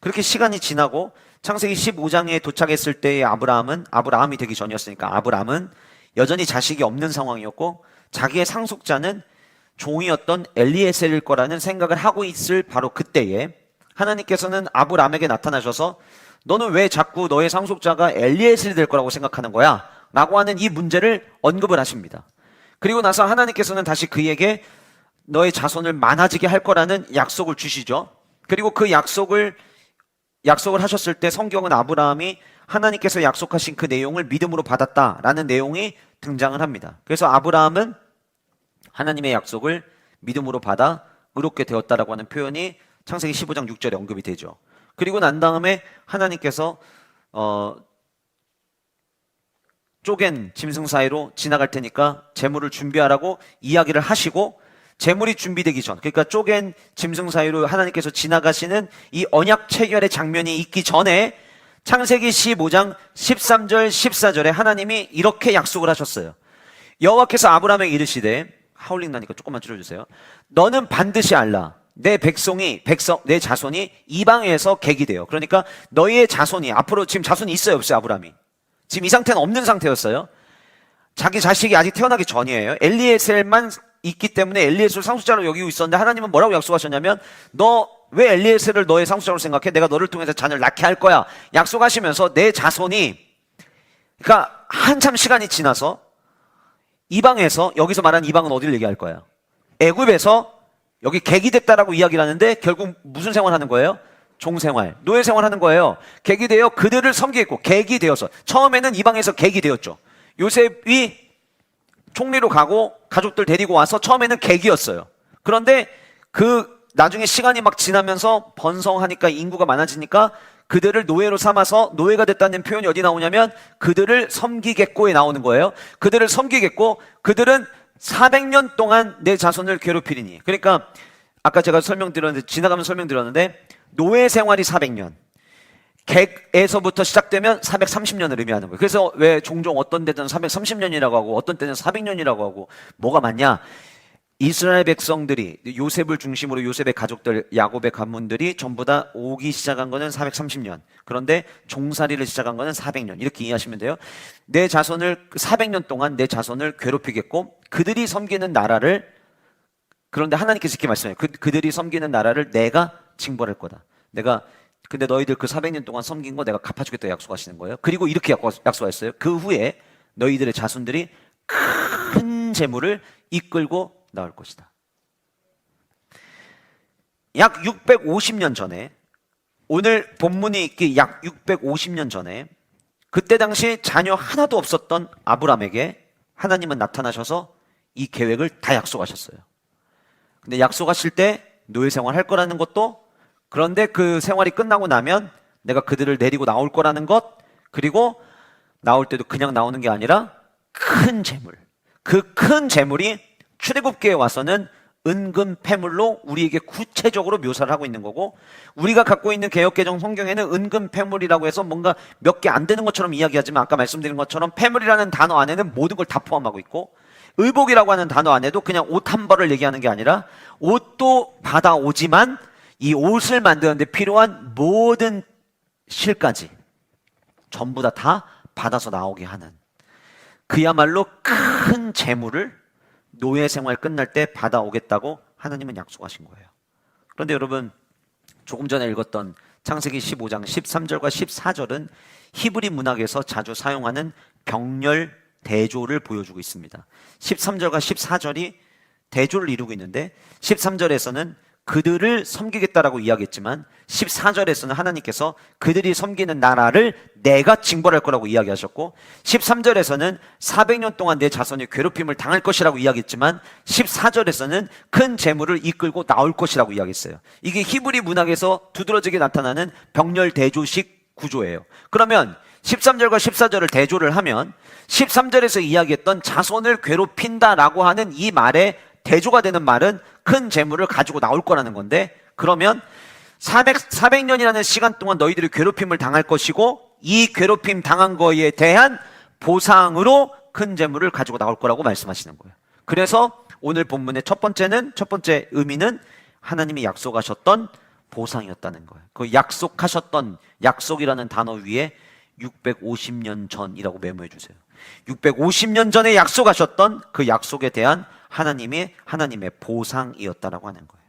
그렇게 시간이 지나고 창세기 15장에 도착했을 때의 아브라함이 되기 전이었으니까 아브라함은 여전히 자식이 없는 상황이었고, 자기의 상속자는 종이었던 엘리에셀일 거라는 생각을 하고 있을 바로 그때에 하나님께서는 아브라함에게 나타나셔서 너는 왜 자꾸 너의 상속자가 엘리에셀이 될 거라고 생각하는 거야? 라고 하는 이 문제를 언급을 하십니다. 그리고 나서 하나님께서는 다시 그에게 너의 자손을 많아지게 할 거라는 약속을 주시죠. 그리고 그 약속을 하셨을 때 성경은 아브라함이 하나님께서 약속하신 그 내용을 믿음으로 받았다라는 내용이 등장을 합니다. 그래서 아브라함은 하나님의 약속을 믿음으로 받아 의롭게 되었다라고 하는 표현이 창세기 15장 6절에 언급이 되죠. 그리고 난 다음에 하나님께서 쪼갠 짐승 사이로 지나갈 테니까 재물을 준비하라고 이야기를 하시고, 재물이 준비되기 전, 그러니까 쪼갠 짐승 사이로 하나님께서 지나가시는 이 언약 체결의 장면이 있기 전에 창세기 15장 13절 14절에 하나님이 이렇게 약속을 하셨어요. 여호와께서 아브라함에게 이르시되, 하울링 나니까 조금만 줄여주세요. 너는 반드시 알라. 내 내 자손이 이방에서 객이 되어. 그러니까 너희의 자손이, 앞으로 지금 자손이 있어요, 없어요, 아브라함이? 지금 이 상태는 없는 상태였어요. 자기 자식이 아직 태어나기 전이에요. 엘리에셀만 있기 때문에 엘리에셀을 상속자로 여기고 있었는데, 하나님은 뭐라고 약속하셨냐면, 너 왜 엘리에셀을 너의 상속자로 생각해? 내가 너를 통해서 자녀를 낳게 할 거야. 약속하시면서 내 자손이, 그러니까 한참 시간이 지나서 이방에서, 여기서 말하는 이방은 어디를 얘기할 거예요? 애굽에서 여기 객이 됐다라고 이야기를 하는데, 결국 무슨 생활하는 거예요? 종생활, 노예 생활하는 거예요. 객이 되어 그들을 섬기겠고, 객이 되어서, 처음에는 이방에서 객이 되었죠. 요셉이 총리로 가고 가족들 데리고 와서 처음에는 객이었어요. 그런데 나중에 시간이 막 지나면서 번성하니까, 인구가 많아지니까 그들을 노예로 삼아서 노예가 됐다는 표현이 어디 나오냐면 그들을 섬기겠고에 나오는 거예요. 그들을 섬기겠고, 그들은 400년 동안 내 자손을 괴롭히리니. 그러니까 아까 제가 지나가면서 설명드렸는데, 노예 생활이 400년, 객에서부터 시작되면 430년을 의미하는 거예요. 그래서 왜 종종 어떤 데는 430년이라고 하고 어떤 때는 400년이라고 하고, 뭐가 맞냐? 이스라엘 백성들이, 요셉을 중심으로 요셉의 가족들, 야곱의 가문들이 전부 다 오기 시작한 거는 430년. 그런데 종살이를 시작한 거는 400년. 이렇게 이해하시면 돼요. 내 자손을 400년 동안 내 자손을 괴롭히겠고, 그들이 섬기는 나라를, 그런데 하나님께서 이렇게 말씀해요. 그들이 섬기는 나라를 내가 징벌할 거다. 근데 너희들 그 400년 동안 섬긴 거 내가 갚아주겠다 약속하시는 거예요. 그리고 이렇게 약속하셨어요. 그 후에 너희들의 자손들이 큰 재물을 이끌고 나올 것이다. 약 650년 전에, 오늘 본문이 있기 약 650년 전에, 그때 당시 자녀 하나도 없었던 아브라함에게 하나님은 나타나셔서 이 계획을 다 약속하셨어요. 근데 약속하실 때 노예 생활 할 거라는 것도, 그런데 그 생활이 끝나고 나면 내가 그들을 데리고 나올 거라는 것, 그리고 나올 때도 그냥 나오는 게 아니라 큰 재물, 그 큰 재물이 출애굽기에 와서는 은금 패물로 우리에게 구체적으로 묘사를 하고 있는 거고, 우리가 갖고 있는 개역개정 성경에는 은금 패물이라고 해서 뭔가 몇 개 안 되는 것처럼 이야기하지만, 아까 말씀드린 것처럼 패물이라는 단어 안에는 모든 걸 다 포함하고 있고, 의복이라고 하는 단어 안에도 그냥 옷 한 벌을 얘기하는 게 아니라 옷도 받아오지만 이 옷을 만드는데 필요한 모든 실까지 전부 다 받아서 나오게 하는, 그야말로 큰 재물을 노예 생활 끝날 때 받아오겠다고 하나님은 약속하신 거예요. 그런데 여러분, 조금 전에 읽었던 창세기 15장 13절과 14절은 히브리 문학에서 자주 사용하는 병렬 대조를 보여주고 있습니다. 13절과 14절이 대조를 이루고 있는데, 13절에서는 그들을 섬기겠다라고 이야기했지만 14절에서는 하나님께서 그들이 섬기는 나라를 내가 징벌할 거라고 이야기하셨고, 13절에서는 400년 동안 내 자손이 괴롭힘을 당할 것이라고 이야기했지만 14절에서는 큰 재물을 이끌고 나올 것이라고 이야기했어요. 이게 히브리 문학에서 두드러지게 나타나는 병렬 대조식 구조예요. 그러면 13절과 14절을 대조를 하면 13절에서 이야기했던 자손을 괴롭힌다라고 하는 이 말에 대조가 되는 말은 큰 재물을 가지고 나올 거라는 건데, 그러면 400년이라는 시간 동안 너희들이 괴롭힘을 당할 것이고, 이 괴롭힘 당한 거에 대한 보상으로 큰 재물을 가지고 나올 거라고 말씀하시는 거예요. 그래서 오늘 본문의 첫 번째 의미는 하나님이 약속하셨던 보상이었다는 거예요. 그 약속하셨던, 약속이라는 단어 위에 650년 전이라고 메모해 주세요. 650년 전에 약속하셨던 그 약속에 대한 하나님의 보상이었다라고 하는 거예요.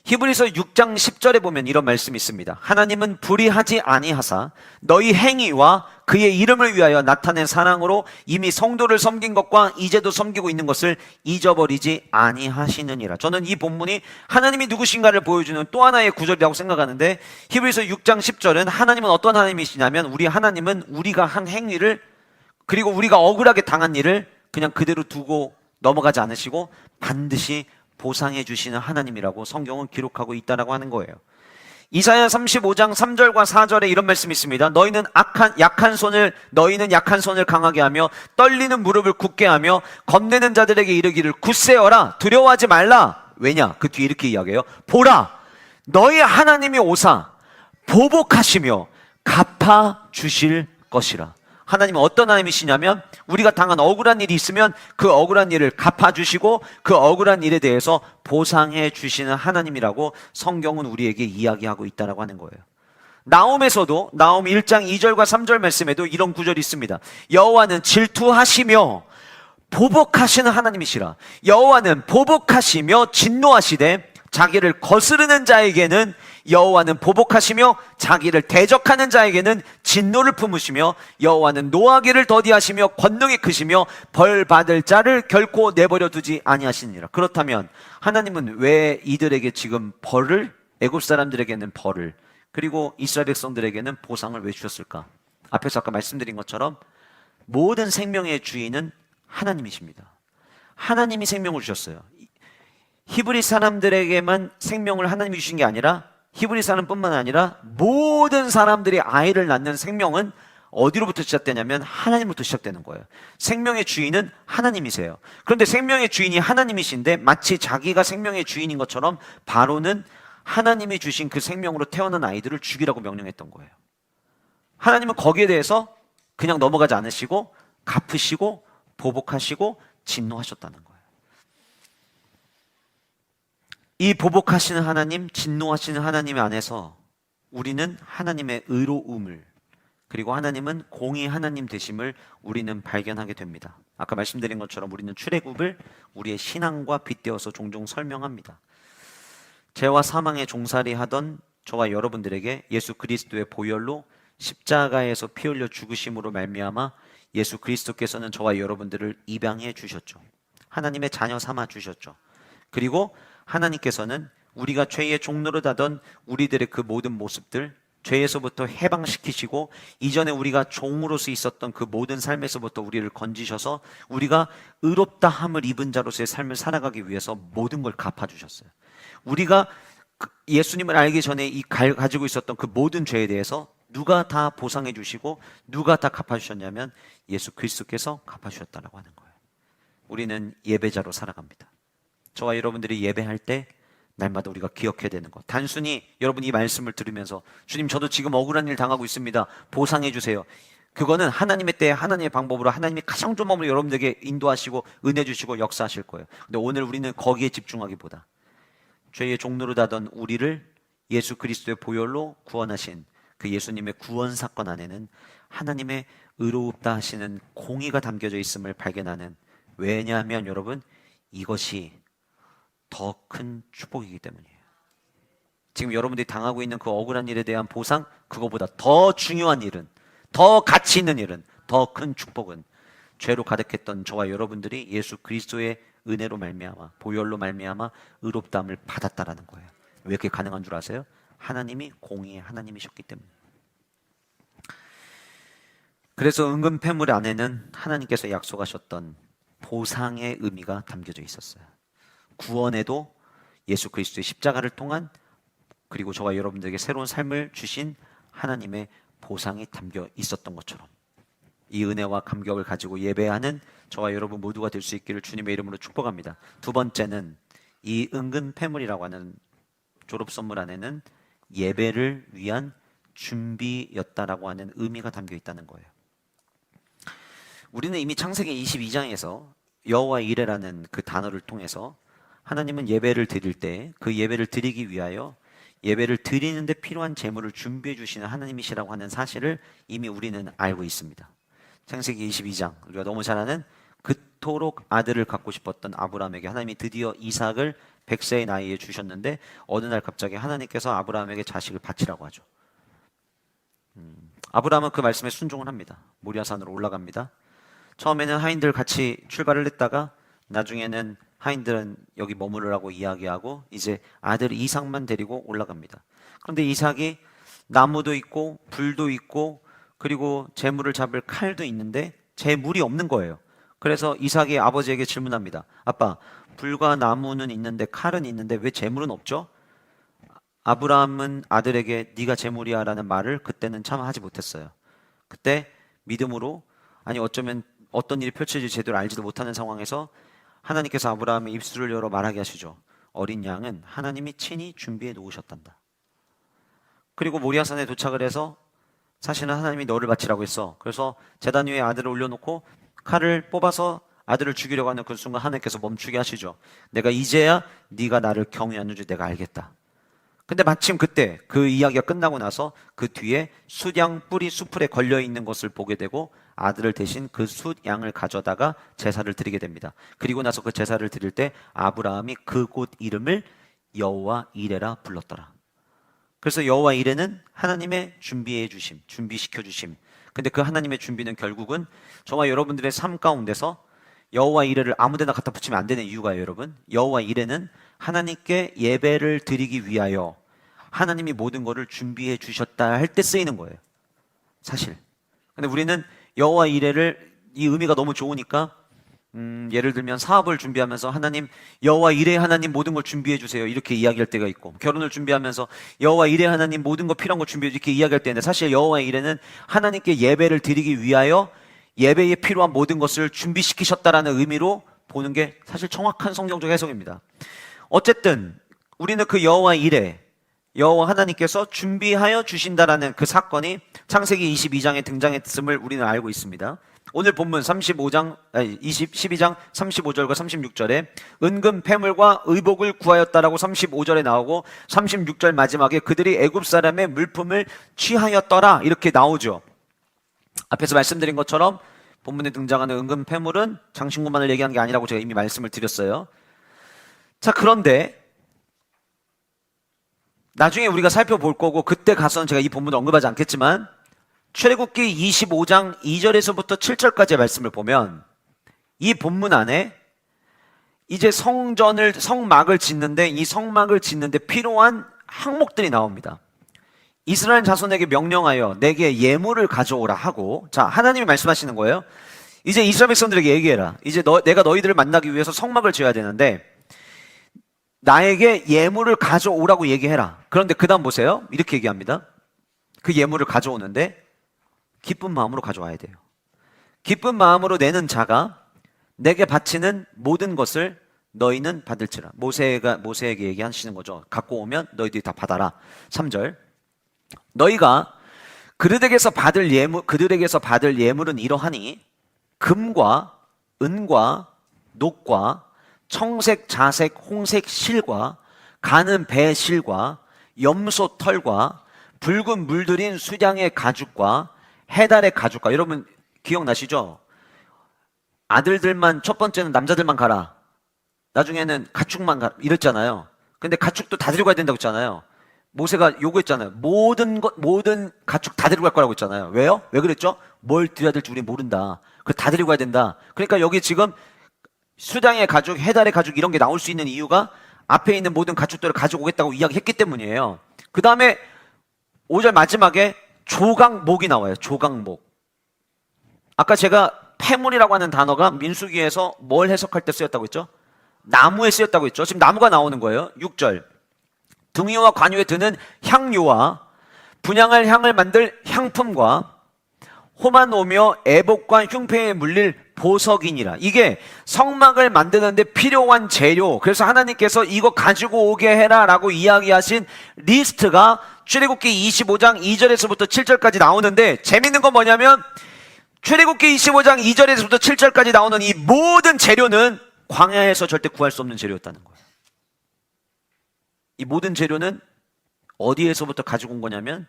히브리서 6장 10절에 보면 이런 말씀이 있습니다. 하나님은 불의하지 아니하사 너희 행위와 그의 이름을 위하여 나타낸 사랑으로 이미 성도를 섬긴 것과 이제도 섬기고 있는 것을 잊어버리지 아니하시느니라. 저는 이 본문이 하나님이 누구신가를 보여주는 또 하나의 구절이라고 생각하는데, 히브리서 6장 10절은 하나님은 어떤 하나님이시냐면, 우리 하나님은 우리가 한 행위를, 그리고 우리가 억울하게 당한 일을 그냥 그대로 두고 넘어가지 않으시고 반드시 보상해 주시는 하나님이라고 성경은 기록하고 있다라고 하는 거예요. 이사야 35장 3절과 4절에 이런 말씀이 있습니다. 너희는 약한 손을 강하게 하며 떨리는 무릎을 굳게 하며 겁내는 자들에게 이르기를 굳세어라, 두려워하지 말라. 왜냐? 그 뒤에 이렇게 이야기해요. 보라, 너희 하나님이 오사 보복하시며 갚아 주실 것이라. 하나님은 어떤 하나님이시냐면, 우리가 당한 억울한 일이 있으면 그 억울한 일을 갚아주시고 그 억울한 일에 대해서 보상해 주시는 하나님이라고 성경은 우리에게 이야기하고 있다고 하는 거예요. 나홈에서도 나홈 1장 2절과 3절 말씀에도 이런 구절이 있습니다. 여호와는 질투하시며 보복하시는 하나님이시라. 여호와는 보복하시며 진노하시되 자기를 거스르는 자에게는 여호와는 보복하시며 자기를 대적하는 자에게는 진노를 품으시며 여호와는 노하기를 더디하시며 권능이 크시며 벌 받을 자를 결코 내버려 두지 아니하시니라. 그렇다면 하나님은 왜 이들에게 지금 벌을, 애굽 사람들에게는 벌을, 그리고 이스라엘 백성들에게는 보상을 왜 주셨을까? 앞에서 아까 말씀드린 것처럼 모든 생명의 주인은 하나님이십니다. 하나님이 생명을 주셨어요. 히브리 사람들에게만 생명을 하나님이 주신 게 아니라, 히브리 사람뿐만 아니라 모든 사람들이 아이를 낳는 생명은 어디로부터 시작되냐면 하나님으로부터 시작되는 거예요. 생명의 주인은 하나님이세요. 그런데 생명의 주인이 하나님이신데 마치 자기가 생명의 주인인 것처럼 바로는 하나님이 주신 그 생명으로 태어난 아이들을 죽이라고 명령했던 거예요. 하나님은 거기에 대해서 그냥 넘어가지 않으시고 갚으시고 보복하시고 진노하셨다는 거예요. 이 보복하시는 하나님, 진노하시는 하나님 안에서 우리는 하나님의 의로움을, 그리고 하나님은 공의 하나님 되심을 우리는 발견하게 됩니다. 아까 말씀드린 것처럼 우리는 출애굽을 우리의 신앙과 빗대어서 종종 설명합니다. 죄와 사망의 종살이 하던 저와 여러분들에게 예수 그리스도의 보혈로 십자가에서 피 흘려 죽으심으로 말미암아 예수 그리스도께서는 저와 여러분들을 입양해 주셨죠. 하나님의 자녀 삼아 주셨죠. 그리고 하나님께서는 우리가 죄의 종노릇 하던 우리들의 그 모든 모습들, 죄에서부터 해방시키시고 이전에 우리가 종으로서 있었던 그 모든 삶에서부터 우리를 건지셔서 우리가 의롭다 함을 입은 자로서의 삶을 살아가기 위해서 모든 걸 갚아주셨어요. 우리가 예수님을 알기 전에 가지고 있었던 그 모든 죄에 대해서 누가 다 보상해 주시고 누가 다 갚아주셨냐면 예수 그리스도께서 갚아주셨다고 하는 거예요. 우리는 예배자로 살아갑니다. 저와 여러분들이 예배할 때 날마다 우리가 기억해야 되는 것, 단순히 여러분 이 말씀을 들으면서 주님 저도 지금 억울한 일 당하고 있습니다, 보상해 주세요, 그거는 하나님의 때에 하나님의 방법으로 하나님이 가장 좋은 방법으로 여러분들에게 인도하시고 은혜 주시고 역사하실 거예요. 근데 오늘 우리는 거기에 집중하기보다 죄의 종노릇 하던 우리를 예수 그리스도의 보혈로 구원하신 그 예수님의 구원 사건 안에는 하나님의 의롭다 하시는 공의가 담겨져 있음을 발견하는, 왜냐하면 여러분 이것이 더 큰 축복이기 때문이에요. 지금 여러분들이 당하고 있는 그 억울한 일에 대한 보상, 그거보다 더 중요한 일은, 더 가치 있는 일은, 더 큰 축복은 죄로 가득했던 저와 여러분들이 예수 그리스도의 은혜로 말미암아, 보혈로 말미암아 의롭다함을 받았다라는 거예요. 왜 그게 가능한 줄 아세요? 하나님이 공의의 하나님이셨기 때문에. 그래서 은근 패물 안에는 하나님께서 약속하셨던 보상의 의미가 담겨져 있었어요. 구원에도 예수 그리스도의 십자가를 통한, 그리고 저와 여러분들에게 새로운 삶을 주신 하나님의 보상이 담겨 있었던 것처럼 이 은혜와 감격을 가지고 예배하는 저와 여러분 모두가 될 수 있기를 주님의 이름으로 축복합니다. 두 번째는 이 은근 패물이라고 하는 졸업 선물 안에는 예배를 위한 준비였다라고 하는 의미가 담겨 있다는 거예요. 우리는 이미 창세기 22장에서 여호와 이레라는 그 단어를 통해서 하나님은 예배를 드릴 때 그 예배를 드리기 위하여 예배를 드리는데 필요한 제물을 준비해 주시는 하나님이시라고 하는 사실을 이미 우리는 알고 있습니다. 창세기 22장, 우리가 너무 잘 아는 그 그토록 아들을 갖고 싶었던 아브라함에게 하나님이 드디어 이삭을 100세의 나이에 주셨는데 어느 날 갑자기 하나님께서 아브라함에게 자식을 바치라고 하죠. 아브라함은 그 말씀에 순종을 합니다. 모리아산으로 올라갑니다. 처음에는 하인들 같이 출발을 했다가 나중에는 하인들은 여기 머무르라고 이야기하고 이제 아들 이삭만 데리고 올라갑니다. 그런데 이삭이 나무도 있고 불도 있고 그리고 재물을 잡을 칼도 있는데 재물이 없는 거예요. 그래서 이삭이 아버지에게 질문합니다. 아빠, 불과 나무는 있는데 칼은 있는데 왜 재물은 없죠? 아브라함은 아들에게 네가 재물이야 라는 말을 그때는 참 하지 못했어요. 그때 믿음으로, 아니 어쩌면 어떤 일이 펼쳐질지 제대로 알지도 못하는 상황에서 하나님께서 아브라함의 입술을 열어 말하게 하시죠. 어린 양은 하나님이 친히 준비해 놓으셨단다. 그리고 모리아산에 도착을 해서 사실은 하나님이 너를 바치라고 했어. 그래서 제단 위에 아들을 올려놓고 칼을 뽑아서 아들을 죽이려고 하는 그 순간 하나님께서 멈추게 하시죠. 내가 이제야 네가 나를 경외하는 줄 내가 알겠다. 근데 마침 그때 그 이야기가 끝나고 나서 그 뒤에 숫양 뿔이 수풀에 걸려있는 것을 보게 되고 아들을 대신 그 숫양을 가져다가 제사를 드리게 됩니다. 그리고 나서 그 제사를 드릴 때 아브라함이 그곳 이름을 여호와 이레라 불렀더라. 그래서 여호와 이레는 하나님의 준비해 주심, 준비시켜 주심. 근데 그 하나님의 준비는 결국은 저와 여러분들의 삶 가운데서 여호와 이레를 아무데나 갖다 붙이면 안 되는 이유가요, 여러분. 여호와 이레는 하나님께 예배를 드리기 위하여 하나님이 모든 것을 준비해 주셨다 할 때 쓰이는 거예요, 사실. 근데 우리는 여호와 이레를, 이 의미가 너무 좋으니까 예를 들면 사업을 준비하면서 하나님, 여호와 이레 하나님 모든 걸 준비해 주세요 이렇게 이야기할 때가 있고, 결혼을 준비하면서 여호와 이레 하나님 모든 거 필요한 거 준비해 주세요 이렇게 이야기할 때인데, 사실 여호와 이레는 하나님께 예배를 드리기 위하여 예배에 필요한 모든 것을 준비시키셨다라는 의미로 보는 게 사실 정확한 성경적 해석입니다. 어쨌든 우리는 그 여호와 이레, 여호와 하나님께서 준비하여 주신다라는 그 사건이 창세기 22장에 등장했음을 우리는 알고 있습니다. 오늘 본문 12장 35절과 36절에 은금 패물과 의복을 구하였다라고 35절에 나오고 36절 마지막에 그들이 애굽 사람의 물품을 취하였더라 이렇게 나오죠. 앞에서 말씀드린 것처럼 본문에 등장하는 은금 패물은 장신구만을 얘기한 게 아니라고 제가 이미 말씀을 드렸어요. 자, 그런데 나중에 우리가 살펴볼 거고 그때 가서는 제가 이 본문을 언급하지 않겠지만 출애굽기 25장 2절에서부터 7절까지의 말씀을 보면 이 본문 안에 이제 성막을 짓는데, 이 성막을 짓는데 필요한 항목들이 나옵니다. 이스라엘 자손에게 명령하여 내게 예물을 가져오라 하고, 자, 하나님이 말씀하시는 거예요. 이제 이스라엘 백성들에게 얘기해라. 이제 내가 너희들을 만나기 위해서 성막을 지어야 되는데 나에게 예물을 가져오라고 얘기해라. 그런데 그 다음 보세요. 이렇게 얘기합니다. 그 예물을 가져오는데 기쁜 마음으로 가져와야 돼요. 기쁜 마음으로 내는 자가 내게 바치는 모든 것을 너희는 받을지라. 모세에게 얘기하시는 거죠. 갖고 오면 너희들이 다 받아라. 3절. 너희가 그들에게서 받을 예물은 이러하니 금과 은과 녹과 청색, 자색, 홍색 실과 가는 배 실과 염소 털과 붉은 물들인 수량의 가죽과 해달의 가죽과. 여러분 기억나시죠? 아들들만, 첫 번째는 남자들만 가라, 나중에는 가축만 가라 이랬잖아요. 근데 가축도 다 데리고 가야 된다고 했잖아요. 모세가 요구했잖아요. 모든 가축 다 데리고 갈 거라고 했잖아요. 왜요? 왜 그랬죠? 뭘 드려야 될지 우리 모른다. 그래서 다 데리고 가야 된다. 그러니까 여기 지금 수량의 가죽, 해달의 가죽 이런 게 나올 수 있는 이유가 앞에 있는 모든 가축들을 가져오겠다고 이야기했기 때문이에요. 그 다음에 5절 마지막에 조각목이 나와요. 조각목. 아까 제가 패물이라고 하는 단어가 민수기에서 뭘 해석할 때 쓰였다고 했죠? 나무에 쓰였다고 했죠. 지금 나무가 나오는 거예요. 6절. 등이와 관유에 드는 향료와 분향할 향을 만들 향품과 호만 오며 애복과 흉패에 물릴 보석이니라. 이게 성막을 만드는데 필요한 재료. 그래서 하나님께서 이거 가지고 오게 해라 라고 이야기하신 리스트가 출애굽기 25장 2절에서부터 7절까지 나오는데, 재밌는 건 뭐냐면 출애굽기 25장 2절에서부터 7절까지 나오는 이 모든 재료는 광야에서 절대 구할 수 없는 재료였다는 거예요. 이 모든 재료는 어디에서부터 가지고 온 거냐면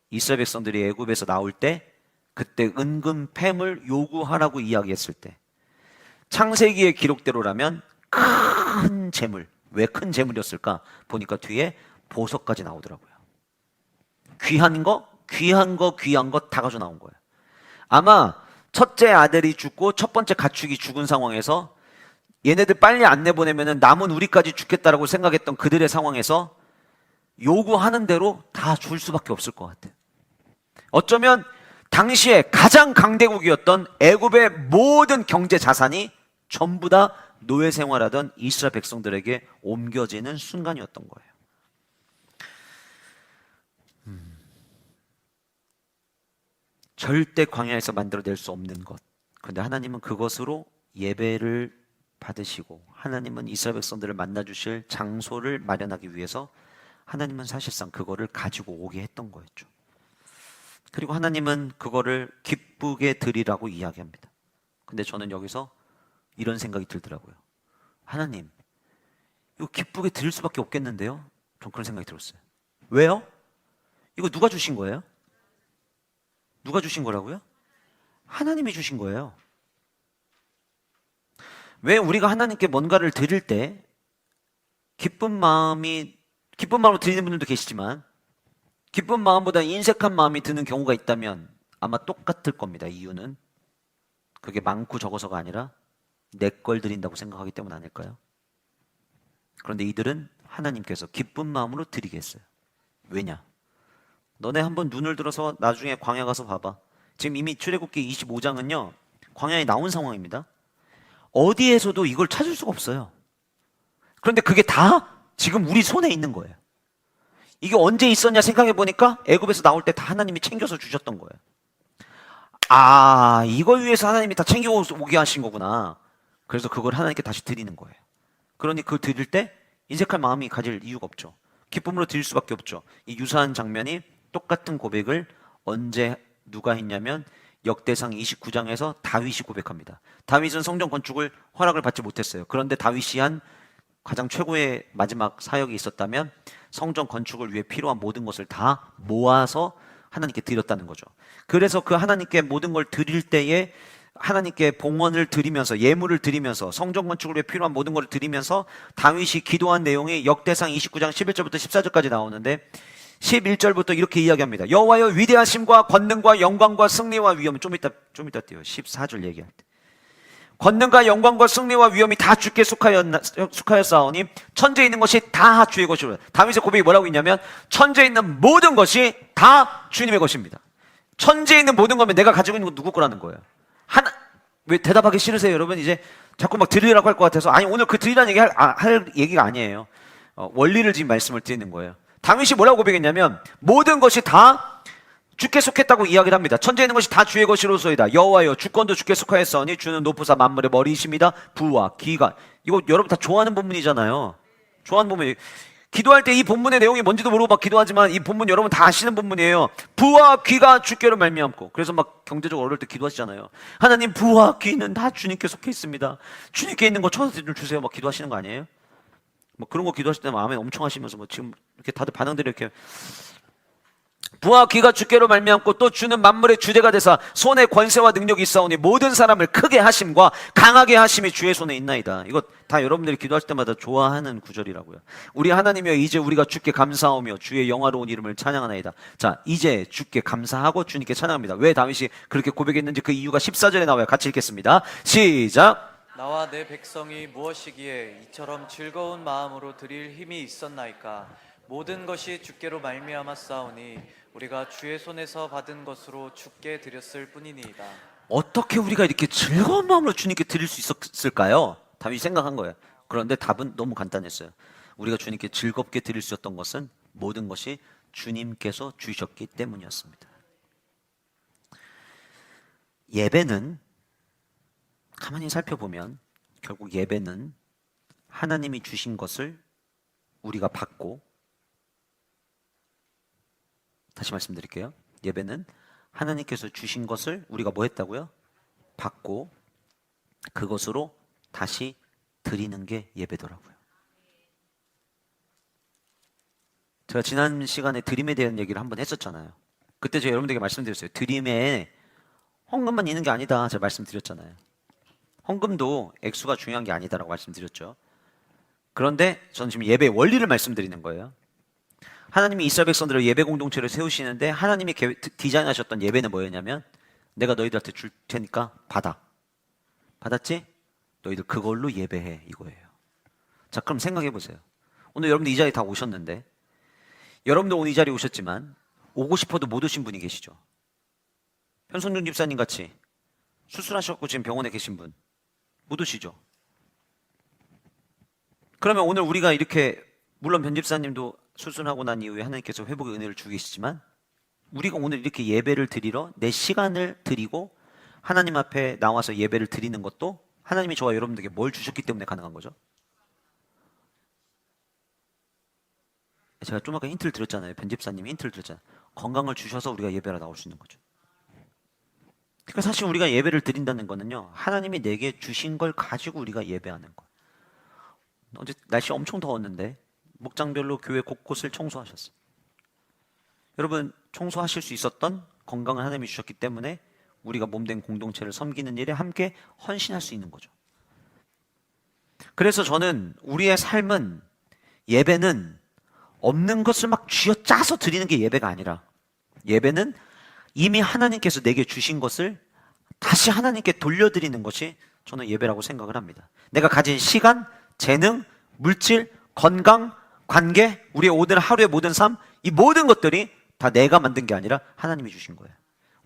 이스라엘 백성들이 애굽에서 나올 때 그때 은금 팸을 요구하라고 이야기했을 때, 창세기의 기록대로라면 큰 재물. 왜 큰 재물이었을까? 보니까 뒤에 보석까지 나오더라고요. 귀한 거 다 가져 나온 거예요. 아마 첫째 아들이 죽고 첫 번째 가축이 죽은 상황에서 얘네들 빨리 안 내보내면 남은 우리까지 죽겠다라고 생각했던 그들의 상황에서 요구하는 대로 다 줄 수밖에 없을 것 같아요. 어쩌면 당시에 가장 강대국이었던 애굽의 모든 경제 자산이 전부 다 노예 생활하던 이스라엘 백성들에게 옮겨지는 순간이었던 거예요. 절대 광야에서 만들어낼 수 없는 것. 그런데 하나님은 그것으로 예배를 받으시고 하나님은 이스라엘 백성들을 만나주실 장소를 마련하기 위해서 하나님은 사실상 그거를 가지고 오게 했던 거였죠. 그리고 하나님은 그거를 기쁘게 드리라고 이야기합니다. 근데 저는 여기서 이런 생각이 들더라고요. 하나님, 이거 기쁘게 드릴 수밖에 없겠는데요? 전 그런 생각이 들었어요. 왜요? 이거 누가 주신 거예요? 누가 주신 거라고요? 하나님이 주신 거예요. 왜 우리가 하나님께 뭔가를 드릴 때 기쁜 마음으로 드리는 분들도 계시지만 기쁜 마음보다 인색한 마음이 드는 경우가 있다면 아마 똑같을 겁니다. 이유는 그게 많고 적어서가 아니라 내 걸 드린다고 생각하기 때문 아닐까요? 그런데 이들은 하나님께서 기쁜 마음으로 드리게 했어요. 왜냐? 너네 한번 눈을 들어서 나중에 광야 가서 봐봐. 지금 이미 출애굽기 25장은요 광야에 나온 상황입니다. 어디에서도 이걸 찾을 수가 없어요. 그런데 그게 다 지금 우리 손에 있는 거예요. 이게 언제 있었냐 생각해 보니까 애굽에서 나올 때 다 하나님이 챙겨서 주셨던 거예요. 아, 이걸 위해서 하나님이 다 챙겨 오게 하신 거구나. 그래서 그걸 하나님께 다시 드리는 거예요. 그러니 그걸 드릴 때 인색할 마음이 가질 이유가 없죠. 기쁨으로 드릴 수밖에 없죠. 이 유사한 장면이 똑같은 고백을 언제 누가 했냐면 역대상 29장에서 다윗이 고백합니다. 다윗은 성전 건축을 허락을 받지 못했어요. 그런데 다윗이 한 가장 최고의 마지막 사역이 있었다면 성전 건축을 위해 필요한 모든 것을 다 모아서 하나님께 드렸다는 거죠. 그래서 그 하나님께 모든 걸 드릴 때에 하나님께 봉헌을 드리면서 예물을 드리면서 성전 건축을 위해 필요한 모든 것을 드리면서 다윗이 기도한 내용이 역대상 29장 11절부터 14절까지 나오는데 11절부터 이렇게 이야기합니다. 여호와여 위대하심과 권능과 영광과 승리와 위엄. 좀 이따 띄요. 14절 얘기할 때 권능과 영광과 승리와 위엄이 다 주께 속하였사오니 천지에 있는 것이 다 주의 것이로. 다윗의 고백이 뭐라고 있냐면 천지에 있는 모든 것이 다 주님의 것입니다. 천지에 있는 모든 거면 내가 가지고 있는 건 누구 거라는 거예요. 왜 대답하기 싫으세요 여러분? 이제 자꾸 막 드리라고 할 것 같아서. 아니, 오늘 그 드리라는 얘기 할 얘기가 아니에요. 원리를 지금 말씀을 드리는 거예요. 다윗이 뭐라고 고백했냐면 모든 것이 다 주께 속했다고 이야기를 합니다. 천지에 있는 것이 다 주의 것이로소이다. 여호와여 주권도 주께 속하였사오니 주는 높으사 만물의 머리이십니다. 부와 기가. 이거 여러분 다 좋아하는 본문이잖아요. 좋아하는 본문. 기도할 때 이 본문의 내용이 뭔지도 모르고 막 기도하지만 이 본문 여러분 다 아시는 본문이에요. 부와 귀가 주께로 말미암고. 그래서 막 경제적으로 어려울 때 기도하시잖아요. 하나님 부와 귀는 다 주님께 속해 있습니다. 주님께 있는 거 저한테 좀 주세요. 막 기도하시는 거 아니에요? 뭐 그런 거 기도하실 때 마음에 엄청 하시면서 뭐 지금 이렇게 다들 반응들이 이렇게 부와 귀가 주께로 말미암고 또 주는 만물의 주대가 되사 손에 권세와 능력이 있사오니 모든 사람을 크게 하심과 강하게 하심이 주의 손에 있나이다. 이거 다 여러분들이 기도하실 때마다 좋아하는 구절이라고요. 우리 하나님이여 이제 우리가 주께 감사하며 주의 영화로운 이름을 찬양하나이다. 자, 이제 주께 감사하고 주님께 찬양합니다. 왜 다윗이 그렇게 고백했는지 그 이유가 14절에 나와요. 같이 읽겠습니다. 시작. 나와 내 백성이 무엇이기에 이처럼 즐거운 마음으로 드릴 힘이 있었나이까. 모든 것이 주께로 말미암았사오니 우리가 주의 손에서 받은 것으로 주께 드렸을 뿐이니이다. 어떻게 우리가 이렇게 즐거운 마음으로 주님께 드릴 수 있었을까요? 다윗이 생각한 거예요. 그런데 답은 너무 간단했어요. 우리가 주님께 즐겁게 드릴 수 있었던 것은 모든 것이 주님께서 주셨기 때문이었습니다. 예배는 가만히 살펴보면 결국 예배는 하나님이 주신 것을 우리가 받고, 다시 말씀드릴게요. 예배는 하나님께서 주신 것을 우리가 뭐 했다고요? 받고 그것으로 다시 드리는 게 예배더라고요. 제가 지난 시간에 드림에 대한 얘기를 한번 했었잖아요. 그때 제가 여러분들에게 말씀드렸어요. 드림에 헌금만 있는 게 아니다. 제가 말씀드렸잖아요. 헌금도 액수가 중요한 게 아니다라고 말씀드렸죠. 그런데 저는 지금 예배의 원리를 말씀드리는 거예요. 하나님이 이스라엘 백성들을 예배 공동체를 세우시는데 하나님이 디자인하셨던 예배는 뭐였냐면 내가 너희들한테 줄 테니까 받아. 받았지? 너희들 그걸로 예배해 이거예요. 자, 그럼 생각해 보세요. 오늘 여러분들 이 자리에 다 오셨는데 여러분들 오늘 이 자리에 오셨지만 오고 싶어도 못 오신 분이 계시죠. 현성준 집사님 같이 수술하셨고 지금 병원에 계신 분 못 오시죠. 그러면 오늘 우리가 이렇게 물론 변 집사님도 수술하고 난 이후에 하나님께서 회복의 은혜를 주고 계시지만 우리가 오늘 이렇게 예배를 드리러 내 시간을 드리고 하나님 앞에 나와서 예배를 드리는 것도 하나님이 저와 여러분들에게 뭘 주셨기 때문에 가능한 거죠. 제가 좀 아까 힌트를 드렸잖아요. 변 집사님이 힌트를 드렸잖아요. 건강을 주셔서 우리가 예배로 나올 수 있는 거죠. 그러니까 사실 우리가 예배를 드린다는 거는요, 하나님이 내게 주신 걸 가지고 우리가 예배하는 거예요. 어제 날씨 엄청 더웠는데 목장별로 교회 곳곳을 청소하셨어요. 여러분, 청소하실 수 있었던 건강을 하나님이 주셨기 때문에 우리가 몸된 공동체를 섬기는 일에 함께 헌신할 수 있는 거죠. 그래서 저는 우리의 삶은, 예배는 없는 것을 막 쥐어짜서 드리는 게 예배가 아니라, 예배는 이미 하나님께서 내게 주신 것을 다시 하나님께 돌려드리는 것이 저는 예배라고 생각을 합니다. 내가 가진 시간, 재능, 물질, 건강, 관계, 우리의 오늘 하루의 모든 삶, 이 모든 것들이 다 내가 만든 게 아니라 하나님이 주신 거예요.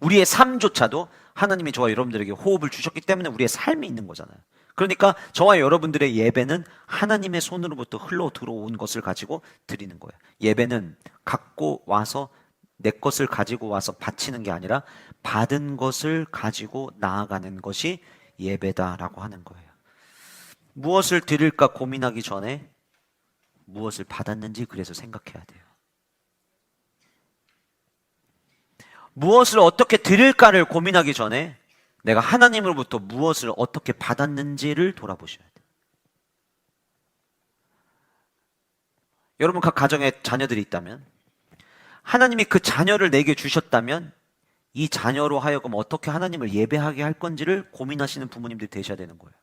우리의 삶조차도 하나님이 저와 여러분들에게 호흡을 주셨기 때문에 우리의 삶이 있는 거잖아요. 그러니까 저와 여러분들의 예배는 하나님의 손으로부터 흘러 들어온 것을 가지고 드리는 거예요. 예배는 갖고 와서 내 것을 가지고 와서 바치는 게 아니라 받은 것을 가지고 나아가는 것이 예배다라고 하는 거예요. 무엇을 드릴까 고민하기 전에 무엇을 받았는지 그래서 생각해야 돼요. 무엇을 어떻게 드릴까를 고민하기 전에 내가 하나님으로부터 무엇을 어떻게 받았는지를 돌아보셔야 돼요. 여러분 각 가정에 자녀들이 있다면, 하나님이 그 자녀를 내게 주셨다면 이 자녀로 하여금 어떻게 하나님을 예배하게 할 건지를 고민하시는 부모님들이 되셔야 되는 거예요.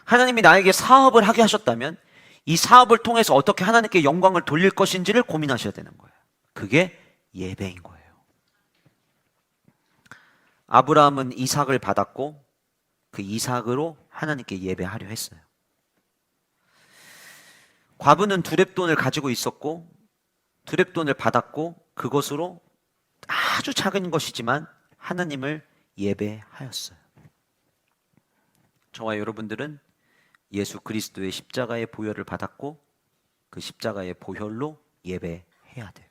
하나님이 나에게 사업을 하게 하셨다면 이 사업을 통해서 어떻게 하나님께 영광을 돌릴 것인지를 고민하셔야 되는 거예요. 그게 예배인 거예요. 아브라함은 이삭을 받았고 그 이삭으로 하나님께 예배하려 했어요. 과부는 두렙돈을 가지고 있었고 두렙돈을 받았고 그것으로 아주 작은 것이지만 하나님을 예배하였어요. 저와 여러분들은 예수 그리스도의 십자가의 보혈을 받았고 그 십자가의 보혈로 예배해야 돼요.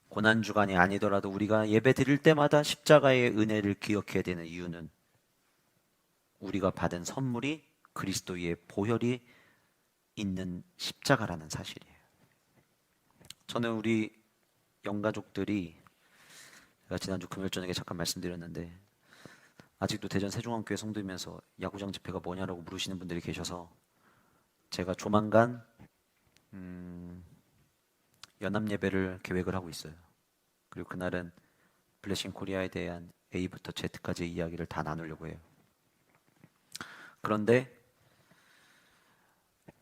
고난주간이 아니더라도 우리가 예배 드릴 때마다 십자가의 은혜를 기억해야 되는 이유는 우리가 받은 선물이 그리스도의 보혈이 있는 십자가라는 사실이에요. 저는 우리 영가족들이, 제가 지난주 금요일 저녁에 잠깐 말씀드렸는데 아직도 대전 세종한교회 성도이면서 야구장 집회가 뭐냐라고 물으시는 분들이 계셔서 제가 조만간 연합 예배를 계획을 하고 있어요. 그리고 그날은 블레싱 코리아에 대한 A부터 Z까지의 이야기를 다 나누려고 해요. 그런데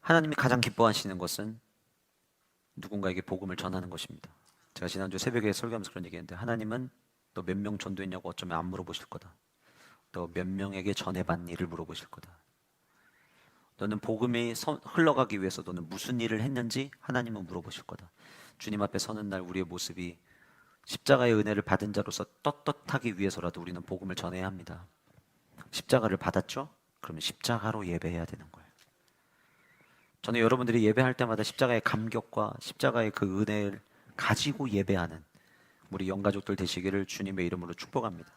하나님이 가장 기뻐하시는 것은 누군가에게 복음을 전하는 것입니다. 제가 지난주 새벽에 설교하면서 그런 얘기했는데, 하나님은 너 몇 명 전도했냐고 어쩌면 안 물어보실 거다. 너 몇 명에게 전해봤니를 물어보실 거다. 너는 복음이 흘러가기 위해서 너는 무슨 일을 했는지 하나님은 물어보실 거다. 주님 앞에 서는 날 우리의 모습이 십자가의 은혜를 받은 자로서 떳떳하기 위해서라도 우리는 복음을 전해야 합니다. 십자가를 받았죠? 그러면 십자가로 예배해야 되는 거예요. 저는 여러분들이 예배할 때마다 십자가의 감격과 십자가의 그 은혜를 가지고 예배하는 우리 영가족들 되시기를 주님의 이름으로 축복합니다.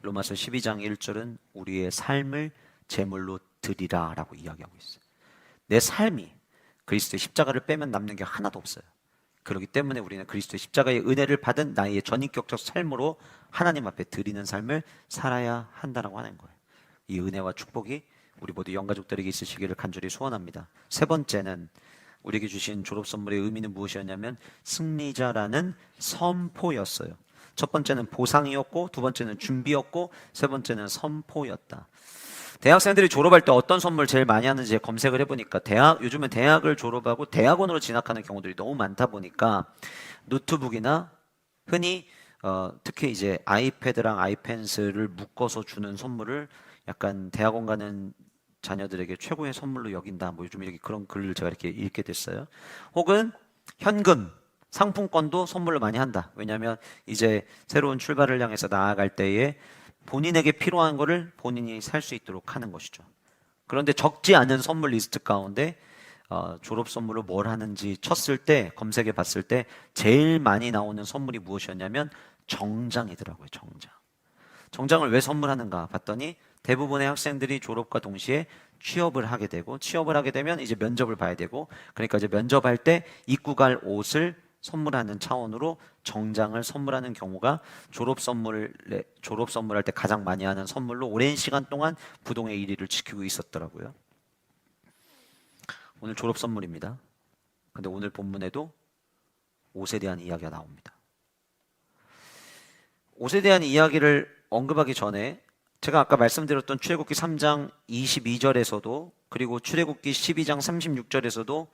로마서 12장 1절은 우리의 삶을 제물로 드리라 라고 이야기하고 있어요. 내 삶이 그리스도의 십자가를 빼면 남는 게 하나도 없어요. 그렇기 때문에 우리는 그리스도의 십자가의 은혜를 받은 나의 전인격적 삶으로 하나님 앞에 드리는 삶을 살아야 한다라고 하는 거예요. 이 은혜와 축복이 우리 모두 영가족들에게 있으시기를 간절히 소원합니다. 세 번째는 우리에게 주신 졸업 선물의 의미는 무엇이었냐면 승리자라는 선포였어요. 첫 번째는 보상이었고, 두 번째는 준비였고, 세 번째는 선포였다. 대학생들이 졸업할 때 어떤 선물 제일 많이 하는지 검색을 해보니까 요즘은 대학을 졸업하고 대학원으로 진학하는 경우들이 너무 많다 보니까 노트북이나 흔히 특히 이제 아이패드랑 아이펜슬을 묶어서 주는 선물을 약간 대학원 가는 자녀들에게 최고의 선물로 여긴다. 뭐 요즘 이렇게 그런 글을 제가 이렇게 읽게 됐어요. 혹은 현금, 상품권도 선물로 많이 한다. 왜냐하면 이제 새로운 출발을 향해서 나아갈 때에 본인에게 필요한 거를 본인이 살 수 있도록 하는 것이죠. 그런데 적지 않은 선물 리스트 가운데 졸업 선물로 뭘 하는지 쳤을 때, 검색해 봤을 때 제일 많이 나오는 선물이 무엇이었냐면 정장이더라고요. 정장. 정장을 왜 선물하는가 봤더니 대부분의 학생들이 졸업과 동시에 취업을 하게 되고, 취업을 하게 되면 이제 면접을 봐야 되고, 그러니까 이제 면접할 때 입고 갈 옷을 선물하는 차원으로 정장을 선물하는 경우가 졸업 선물할 때 가장 많이 하는 선물로 오랜 시간 동안 부동의 1위를 지키고 있었더라고요. 오늘 졸업 선물입니다. 근데 오늘 본문에도 옷에 대한 이야기가 나옵니다. 옷에 대한 이야기를 언급하기 전에 제가 아까 말씀드렸던 출애굽기 3장 22절에서도 그리고 출애굽기 12장 36절에서도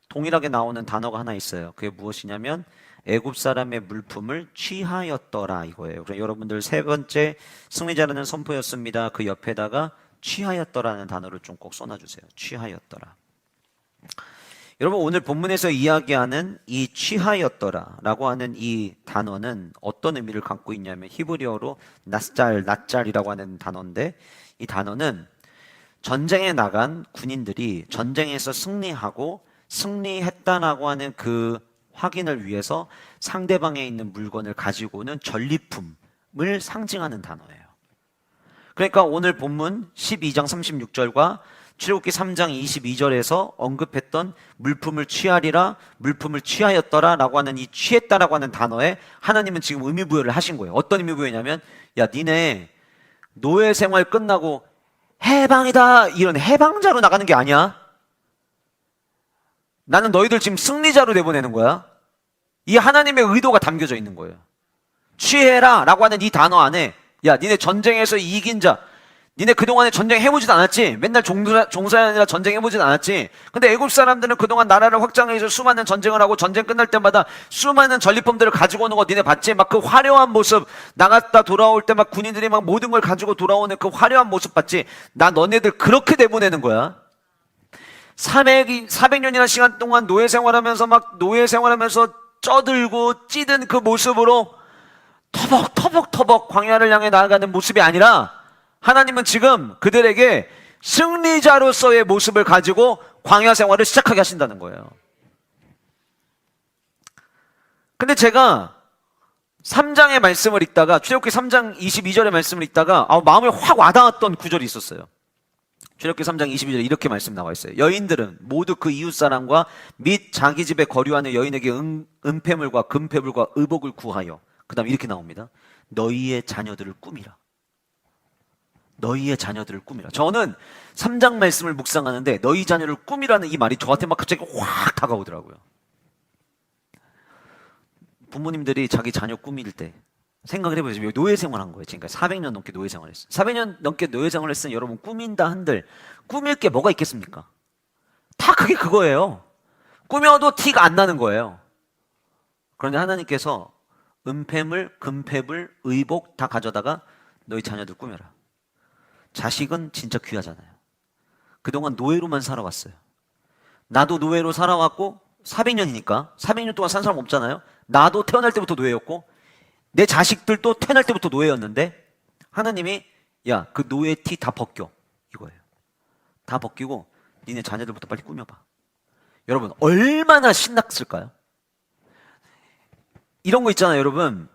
동일하게 나오는 단어가 하나 있어요. 그게 무엇이냐면 애굽 사람의 물품을 취하였더라 이거예요. 그래서 여러분들 세 번째 승리자라는 선포였습니다. 그 옆에다가 취하였더라는 단어를 좀 꼭 써놔주세요. 취하였더라. 여러분 오늘 본문에서 이야기하는 이 취하였더라라고 하는 이 단어는 어떤 의미를 갖고 있냐면 히브리어로 낫잘이라고 하는 단어인데, 이 단어는 전쟁에 나간 군인들이 전쟁에서 승리했다라고 하는 그 확인을 위해서 상대방에 있는 물건을 가지고 오는 전리품을 상징하는 단어예요. 그러니까 오늘 본문 12장 36절과 출애굽기 3장 22절에서 언급했던 물품을 취하리라, 물품을 취하였더라 라고 하는 이 취했다라고 하는 단어에 하나님은 지금 의미 부여를 하신 거예요. 어떤 의미 부여냐면, 야 니네 노예 생활 끝나고 해방이다 이런 해방자로 나가는 게 아니야. 나는 너희들 지금 승리자로 내보내는 거야. 이 하나님의 의도가 담겨져 있는 거예요. 취해라 라고 하는 이 단어 안에, 야 니네 전쟁에서 이긴 자, 니네 그동안에 전쟁 해보진 않았지? 맨날 종사가 아니라 전쟁 해보진 않았지? 근데 애굽 사람들은 그동안 나라를 확장해서 수많은 전쟁을 하고 전쟁 끝날 때마다 수많은 전리품들을 가지고 오는 거 니네 봤지? 막 그 화려한 모습, 나갔다 돌아올 때 막 군인들이 막 모든 걸 가지고 돌아오는 그 화려한 모습 봤지? 나 너네들 그렇게 내보내는 거야. 400년이나 시간 동안 노예 생활하면서 쪄들고 찌든 그 모습으로 터벅터벅 광야를 향해 나아가는 모습이 아니라, 하나님은 지금 그들에게 승리자로서의 모습을 가지고 광야 생활을 시작하게 하신다는 거예요. 근데 제가 3장의 말씀을 읽다가, 출애굽기 3장 22절의 말씀을 읽다가 마음에 확 와닿았던 구절이 있었어요. 출애굽기 3장 22절에 이렇게 말씀 나와 있어요. 여인들은 모두 그 이웃사람과 및 자기 집에 거류하는 여인에게 은폐물과 금폐물과 의복을 구하여, 그 다음 이렇게 나옵니다. 너희의 자녀들을 꾸미라. 너희의 자녀들을 꾸미라. 저는 3장 말씀을 묵상하는데 너희 자녀를 꾸미라는 이 말이 저한테 막 갑자기 확 다가오더라고요. 부모님들이 자기 자녀 꾸밀 때 생각을 해보세요. 노예 생활한 거예요. 지금까지 400년 넘게 노예 생활했어요. 400년 넘게 노예 생활했으니 여러분 꾸민다 한들 꾸밀 게 뭐가 있겠습니까? 다 그게 그거예요. 꾸며도 티가 안 나는 거예요. 그런데 하나님께서 은폐물, 금폐물, 의복 다 가져다가 너희 자녀들 꾸며라. 자식은 진짜 귀하잖아요. 그동안 노예로만 살아왔어요. 나도 노예로 살아왔고 400년이니까 400년 동안 산 사람 없잖아요. 나도 태어날 때부터 노예였고 내 자식들도 태어날 때부터 노예였는데 하나님이 야, 그 노예 티 다 벗겨 이거예요. 다 벗기고 니네 자녀들부터 빨리 꾸며봐. 여러분 얼마나 신났을까요? 이런 거 있잖아요. 여러분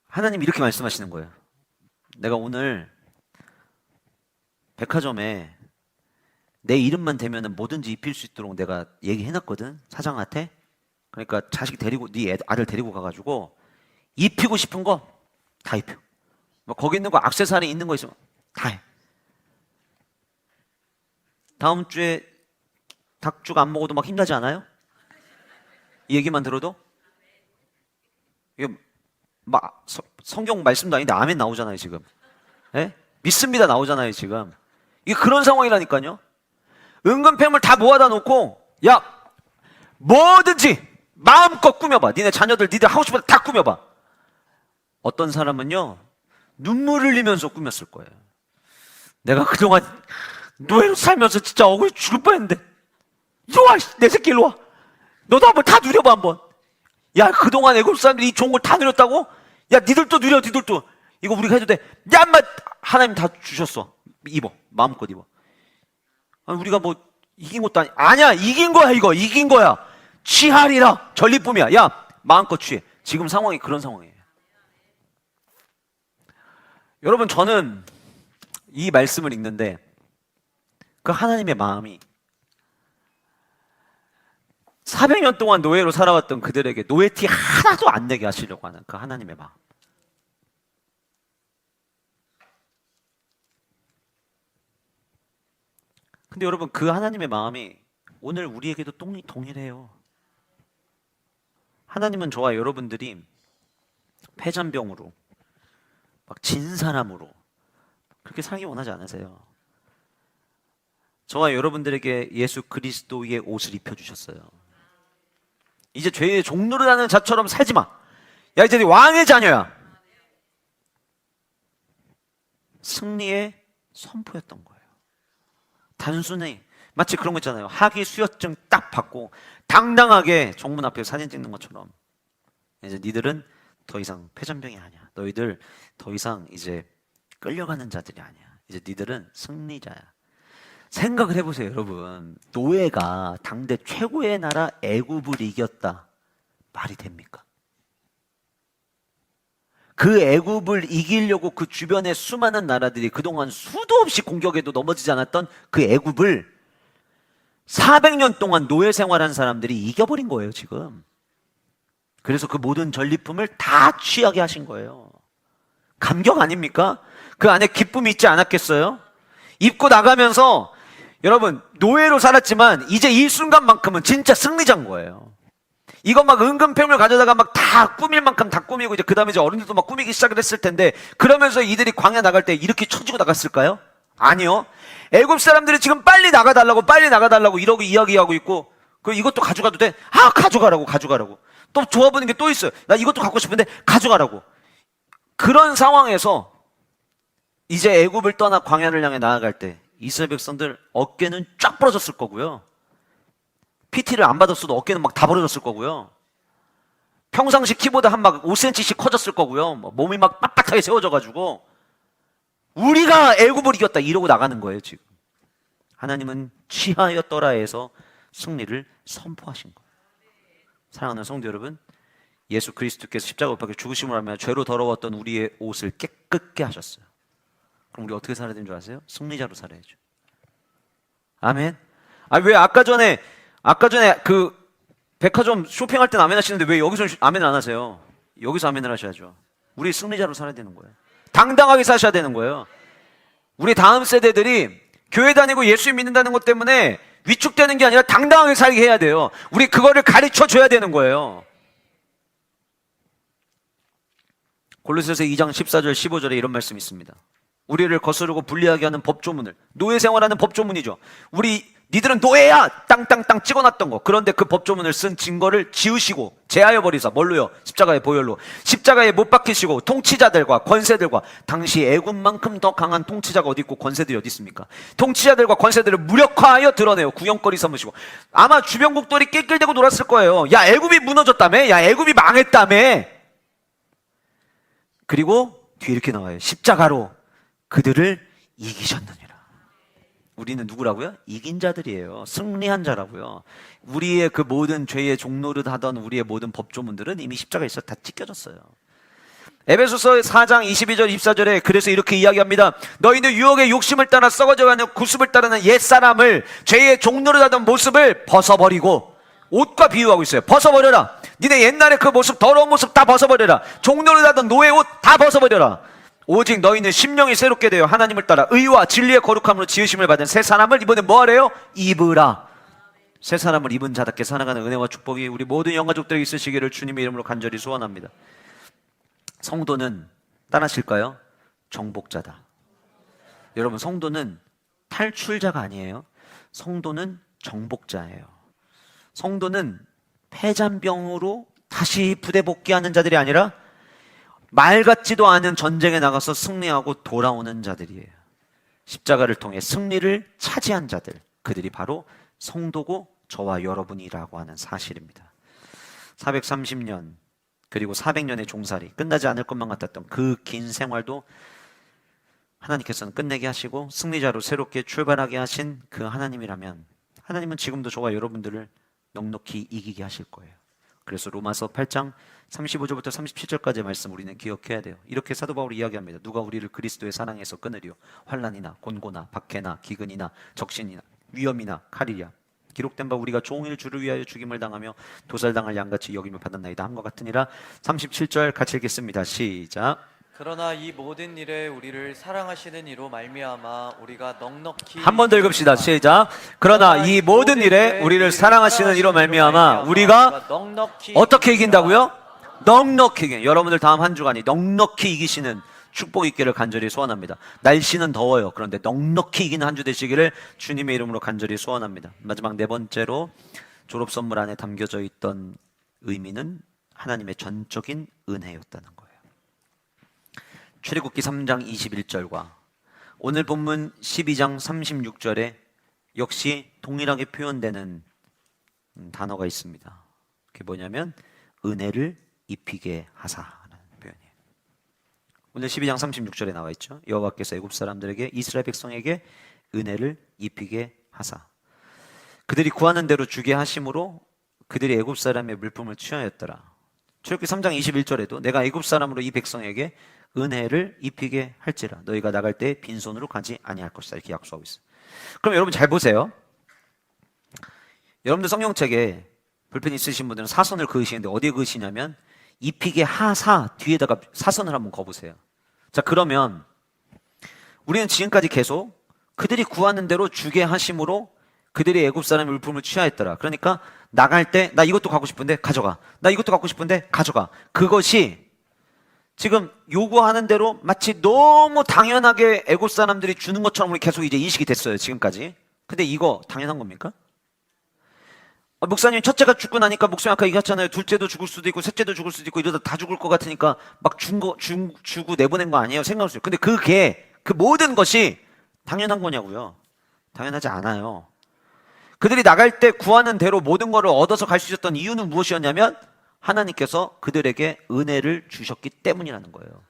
하나님 이렇게 말씀하시는 거예요. 내가 오늘 백화점에 내 이름만 대면은 뭐든지 입힐 수 있도록 내가 얘기해놨거든 사장한테. 그러니까 자식 데리고 네 아들 데리고 가가지고 입히고 싶은 거 다 입혀. 뭐 거기 있는 거 액세서리 있는 거 있으면 다 해. 다음 주에 닭죽 안 먹어도 막 힘나지 않아요? 이 얘기만 들어도? 이거 성경 말씀도 아닌데 아멘 나오잖아요 지금. 예? 믿습니다 나오잖아요 지금. 이게 그런 상황이라니까요. 은근 폐물 다 모아다 놓고 야 뭐든지 마음껏 꾸며봐. 니네 자녀들 니들 하고 싶은 다 꾸며봐. 어떤 사람은요 눈물을 흘리면서 꾸몄을 거예요. 내가 그동안 노예로 살면서 진짜 억울해 죽을 뻔했는데 이리 와, 내 새끼 일로 와. 너도 한번 다 누려봐 한번. 야 그동안 애국 사람들이 이 좋은 걸 다 누렸다고? 야 니들도 누려 니들도. 이거 우리가 해도 돼. 야 인마 하나님 다 주셨어. 입어 마음껏 입어. 아니, 우리가 뭐 이긴 것도 아니야 이긴 거야 이거 이긴 거야. 취하리라 전리품이야. 야 마음껏 취해. 지금 상황이 그런 상황이에요. 여러분 저는 이 말씀을 읽는데 그 하나님의 마음이 400년 동안 노예로 살아왔던 그들에게 노예티 하나도 안 내게 하시려고 하는 그 하나님의 마음. 근데 여러분 그 하나님의 마음이 오늘 우리에게도 동일해요. 하나님은 저와 여러분들이 패잔병으로 막 진 사람으로 그렇게 살기 원하지 않으세요. 저와 여러분들에게 예수 그리스도의 옷을 입혀주셨어요. 이제 죄의 종로를 하는 자처럼 살지 마. 야 이제 왕의 자녀야. 승리의 선포였던 거예요. 단순히 마치 그런 거 있잖아요. 학위 수여증 딱 받고 당당하게 정문 앞에 사진 찍는 것처럼 이제 니들은 더 이상 패잔병이 아니야. 너희들 더 이상 이제 끌려가는 자들이 아니야. 이제 니들은 승리자야. 생각을 해보세요 여러분. 노예가 당대 최고의 나라 애굽을 이겼다. 말이 됩니까? 그 애굽을 이기려고 그 주변의 수많은 나라들이 그동안 수도 없이 공격에도 넘어지지 않았던 그 애굽을 400년 동안 노예 생활한 사람들이 이겨버린 거예요 지금. 그래서 그 모든 전리품을 다 취하게 하신 거예요. 감격 아닙니까? 그 안에 기쁨이 있지 않았겠어요? 입고 나가면서 여러분 노예로 살았지만 이제 이 순간만큼은 진짜 승리자인 거예요. 이거 막 은근평을 가져다가 막 다 꾸밀 만큼 다 꾸미고 이제 그 다음에 이제 어른들도 막 꾸미기 시작을 했을 텐데 그러면서 이들이 광야 나갈 때 이렇게 쳐지고 나갔을까요? 아니요. 애굽 사람들이 지금 빨리 나가달라고 이러고 이야기하고 있고 그 이것도 가져가도 돼? 아 가져가라고. 또 좋아 보이는 게 또 있어요. 나 이것도 갖고 싶은데 가져가라고. 그런 상황에서 이제 애굽을 떠나 광야를 향해 나아갈 때 이스라엘 백성들 어깨는 쫙 부러졌을 거고요. PT를 안 받았어도 어깨는 막 다 부러졌을 거고요. 평상시 키보드 한 막 5cm씩 커졌을 거고요. 몸이 막 빳빳하게 세워져가지고 우리가 애굽을 이겼다 이러고 나가는 거예요 지금. 하나님은 취하였더라 해서 승리를 선포하신 거예요. 사랑하는 성도 여러분, 예수 그리스도께서 십자가 못 박혀 죽으심을 하며 죄로 더러웠던 우리의 옷을 깨끗게 하셨어요. 그럼 우리 어떻게 살아야 되는 줄 아세요? 승리자로 살아야죠. 아멘. 왜 아까 전에 그 백화점 쇼핑할 때는 아멘 하시는데 왜 여기서 아멘 안 하세요? 여기서 아멘을 하셔야죠. 우리 승리자로 살아야 되는 거예요. 당당하게 사셔야 되는 거예요. 우리 다음 세대들이 교회 다니고 예수 믿는다는 것 때문에 위축되는 게 아니라 당당하게 살게 해야 돼요. 우리 그거를 가르쳐 줘야 되는 거예요. 골로새서 2장 14절 15절에 이런 말씀이 있습니다. 우리를 거스르고 불리하게 하는 법조문을, 노예 생활하는 법조문이죠. 니들은 노예야! 땅땅땅 찍어놨던 거. 그런데 그 법조문을 쓴 증거를 지우시고 제하여 버리사. 뭘로요? 십자가의 보혈로. 십자가에 못 박히시고 통치자들과 권세들과, 당시 애굽만큼 더 강한 통치자가 어디 있고 권세들이 어디 있습니까? 통치자들과 권세들을 무력화하여 드러내요. 구경거리 삼으시고. 아마 주변국들이 낄낄대고 놀았을 거예요. 야 애굽이 무너졌다며? 야 애굽이 망했다며? 그리고 뒤에 이렇게 나와요. 십자가로 그들을 이기셨느니라. 우리는 누구라고요? 이긴 자들이에요. 승리한 자라고요. 우리의 그 모든 죄의 종노릇 하던 우리의 모든 법조문들은 이미 십자가에서 다 찢겨졌어요. 에베소서 4장 22절 24절에 그래서 이렇게 이야기합니다. 너희는 유혹의 욕심을 따라 썩어져가는 구습을 따르는 옛사람을, 죄의 종노릇 하던 모습을 벗어버리고, 옷과 비유하고 있어요. 벗어버려라. 니네 옛날에 그 모습, 더러운 모습 다 벗어버려라. 종노릇 하던 노예 옷 다 벗어버려라. 오직 너희는 심령이 새롭게 되어 하나님을 따라 의와 진리의 거룩함으로 지으심을 받은 새 사람을 이번에 뭐 하래요? 입으라. 새 사람을 입은 자답게 살아가는 은혜와 축복이 우리 모든 영가족들에게 있으시기를 주님의 이름으로 간절히 소원합니다. 성도는 따라하실까요? 정복자다. 여러분, 성도는 탈출자가 아니에요. 성도는 정복자예요. 성도는 패잔병으로 다시 부대 복귀하는 자들이 아니라 말 같지도 않은 전쟁에 나가서 승리하고 돌아오는 자들이에요. 십자가를 통해 승리를 차지한 자들, 그들이 바로 성도고 저와 여러분이라고 하는 사실입니다. 430년 그리고 400년의 종살이 끝나지 않을 것만 같았던 그 긴 생활도 하나님께서는 끝내게 하시고 승리자로 새롭게 출발하게 하신 그 하나님이라면 하나님은 지금도 저와 여러분들을 넉넉히 이기게 하실 거예요. 그래서 로마서 8장 35절부터 37절까지의 말씀 우리는 기억해야 돼요. 이렇게 사도 바울이 이야기합니다. 누가 우리를 그리스도의 사랑에서 끊으리요? 환난이나 곤고나 박해나 기근이나 적신이나 위험이나 칼이랴. 기록된 바 우리가 종일 주를 위하여 죽임을 당하며 도살당할 양같이 여김을 받았나이다 함과 같으니라. 37절 같이 읽겠습니다. 시작. 그러나 이 모든 일에 우리를 사랑하시는 이로 말미암아 우리가 넉넉히 한 번 더 읽읍시다. 시작. 그러나 이 모든 일에 우리를 사랑하시는 이로 말미암아 우리가 넉넉히 어떻게 이긴다고요? 넉넉히 이긴. 여러분들 다음 한 주간이 넉넉히 이기시는 축복 있기를 간절히 소원합니다. 날씨는 더워요. 그런데 넉넉히 이기는 한 주 되시기를 주님의 이름으로 간절히 소원합니다. 마지막 네 번째로 졸업 선물 안에 담겨져 있던 의미는 하나님의 전적인 은혜였다는 거예요. 출애굽기 3장 21절과 오늘 본문 12장 36절에 역시 동일하게 표현되는 단어가 있습니다. 그게 뭐냐면 은혜를 입히게 하사라는 표현이에요. 오늘 12장 36절에 나와 있죠. 여호와께서 애굽 사람들에게 이스라엘 백성에게 은혜를 입히게 하사. 그들이 구하는 대로 주게 하심으로 그들이 애굽 사람의 물품을 취하였더라. 출애굽기 3장 21절에도 내가 애굽 사람으로 이 백성에게 은혜를 입히게 할지라 너희가 나갈 때 빈손으로 가지 아니할 것이다. 이렇게 약속하고 있어요. 그럼 여러분 잘 보세요. 여러분들 성경책에 볼펜 있으신 분들은 사선을 그으시는데 어디에 그으시냐면 입히게 하사 뒤에다가 사선을 한번 그어보세요. 자, 그러면 우리는 지금까지 계속 그들이 구하는 대로 주게 하심으로 그들이 애굽 사람의 물품을 취하였더라. 그러니까 나갈 때 나 이것도 갖고 싶은데 가져가. 나 이것도 갖고 싶은데 가져가. 그것이 지금 요구하는 대로 마치 너무 당연하게 애굽 사람들이 주는 것처럼 우리 계속 이제 인식이 됐어요. 지금까지. 근데 이거 당연한 겁니까? 목사님 첫째가 죽고 나니까 목사님 아까 얘기했잖아요. 둘째도 죽을 수도 있고 셋째도 죽을 수도 있고 이러다 다 죽을 것 같으니까 막 주고 내보낸 거 아니에요? 생각했어요. 근데 그 모든 것이 당연한 거냐고요? 당연하지 않아요. 그들이 나갈 때 구하는 대로 모든 것을 얻어서 갈 수 있었던 이유는 무엇이었냐면 하나님께서 그들에게 은혜를 주셨기 때문이라는 거예요.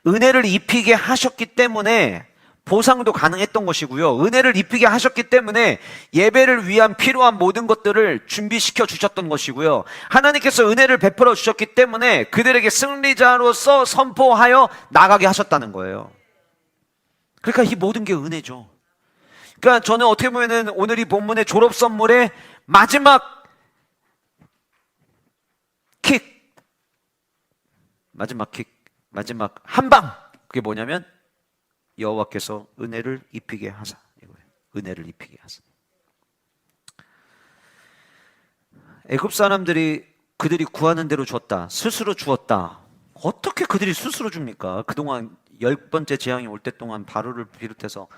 은혜를 입히게 하셨기 때문에 보상도 가능했던 것이고요. 은혜를 입히게 하셨기 때문에 예배를 위한 필요한 모든 것들을 준비시켜 주셨던 것이고요. 하나님께서 은혜를 베풀어 주셨기 때문에 그들에게 승리자로서 선포하여 나가게 하셨다는 거예요. 그러니까 이 모든 게 은혜죠. 그러니까 저는 어떻게 보면은 오늘 이 본문의 졸업 선물의 마지막 한 방. 그게 뭐냐면 여호와께서 은혜를 입히게 하사. 이거예요. 은혜를 입히게 하사. 애굽 사람들이 그들이 구하는 대로 줬다. 스스로 주었다. 어떻게 그들이 스스로 줍니까? 그동안 10번째 재앙이 올 때 동안 바로를 비롯해서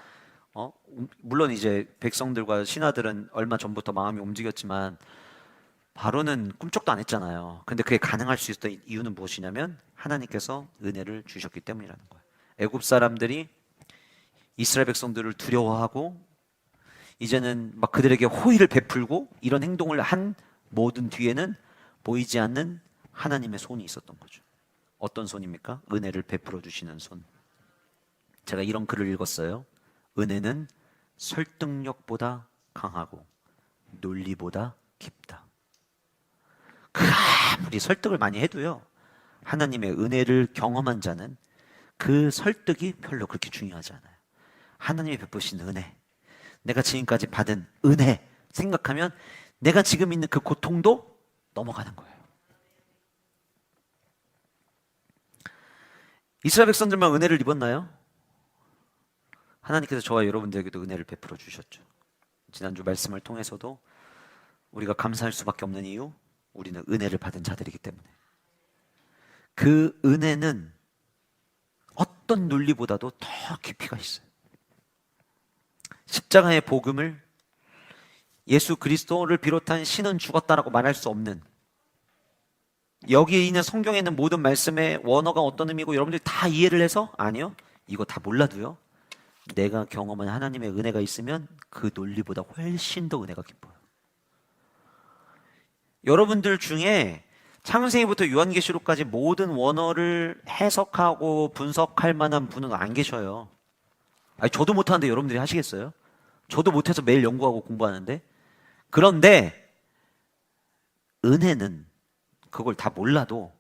물론 이제 백성들과 신하들은 얼마 전부터 마음이 움직였지만 바로는 꿈쩍도 안 했잖아요. 근데 그게 가능할 수 있었던 이유는 무엇이냐면 하나님께서 은혜를 주셨기 때문이라는 거예요. 애굽 사람들이 이스라엘 백성들을 두려워하고 이제는 막 그들에게 호의를 베풀고 이런 행동을 한 모든 뒤에는 보이지 않는 하나님의 손이 있었던 거죠. 어떤 손입니까? 은혜를 베풀어 주시는 손. 제가 이런 글을 읽었어요. 은혜는 설득력보다 강하고 논리보다 깊다. 아무리 설득을 많이 해도요, 하나님의 은혜를 경험한 자는 그 설득이 별로 그렇게 중요하지 않아요. 하나님이 베푸신 은혜, 내가 지금까지 받은 은혜 생각하면 내가 지금 있는 그 고통도 넘어가는 거예요. 이스라엘 백성들만 은혜를 입었나요? 하나님께서 저와 여러분들에게도 은혜를 베풀어 주셨죠. 지난주 말씀을 통해서도 우리가 감사할 수밖에 없는 이유, 우리는 은혜를 받은 자들이기 때문에. 그 은혜는 어떤 논리보다도 더 깊이가 있어요. 십자가의 복음을 예수 그리스도를 비롯한 신은 죽었다라고 말할 수 없는, 여기에 있는 성경에 있는 모든 말씀의 원어가 어떤 의미고 여러분들이 다 이해를 해서 아니요, 이거 다 몰라도요, 내가 경험한 하나님의 은혜가 있으면 그 논리보다 훨씬 더 은혜가 깊어요. 여러분들 중에 창세기부터 요한계시록까지 모든 원어를 해석하고 분석할 만한 분은 안 계셔요. 아니, 저도 못하는데 여러분들이 하시겠어요? 저도 못해서 매일 연구하고 공부하는데. 그런데 은혜는 그걸 다 몰라도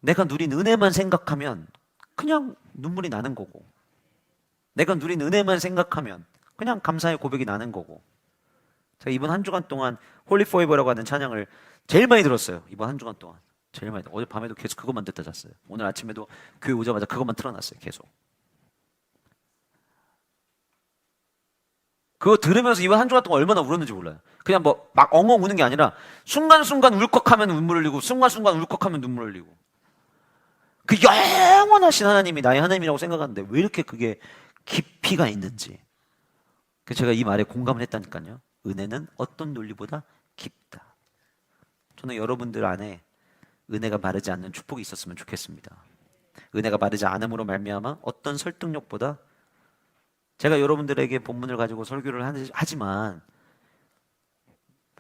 내가 누린 은혜만 생각하면 그냥 눈물이 나는 거고, 내가 누린 은혜만 생각하면 그냥 감사의 고백이 나는 거고. 제가 이번 한 주간 동안 홀리 포에버라고 하는 찬양을 제일 많이 들었어요. 이번 한 주간 동안 제일 많이. 어제 밤에도 계속 그것만 듣다 잤어요. 오늘 아침에도 교회 오자마자 그것만 틀어놨어요. 계속. 그거 들으면서 이번 한 주간 동안 얼마나 울었는지 몰라요. 그냥 뭐 막 엉엉 우는 게 아니라 순간순간 울컥하면 눈물 흘리고 순간순간 울컥하면 눈물 흘리고. 그 영원하신 하나님이 나의 하나님이라고 생각하는데 왜 이렇게 그게 깊이가 있는지. 그래서 제가 이 말에 공감을 했다니까요. 은혜는 어떤 논리보다 깊다. 저는 여러분들 안에 은혜가 마르지 않는 축복이 있었으면 좋겠습니다. 은혜가 마르지 않음으로 말미암아 어떤 설득력보다, 제가 여러분들에게 본문을 가지고 설교를 하지만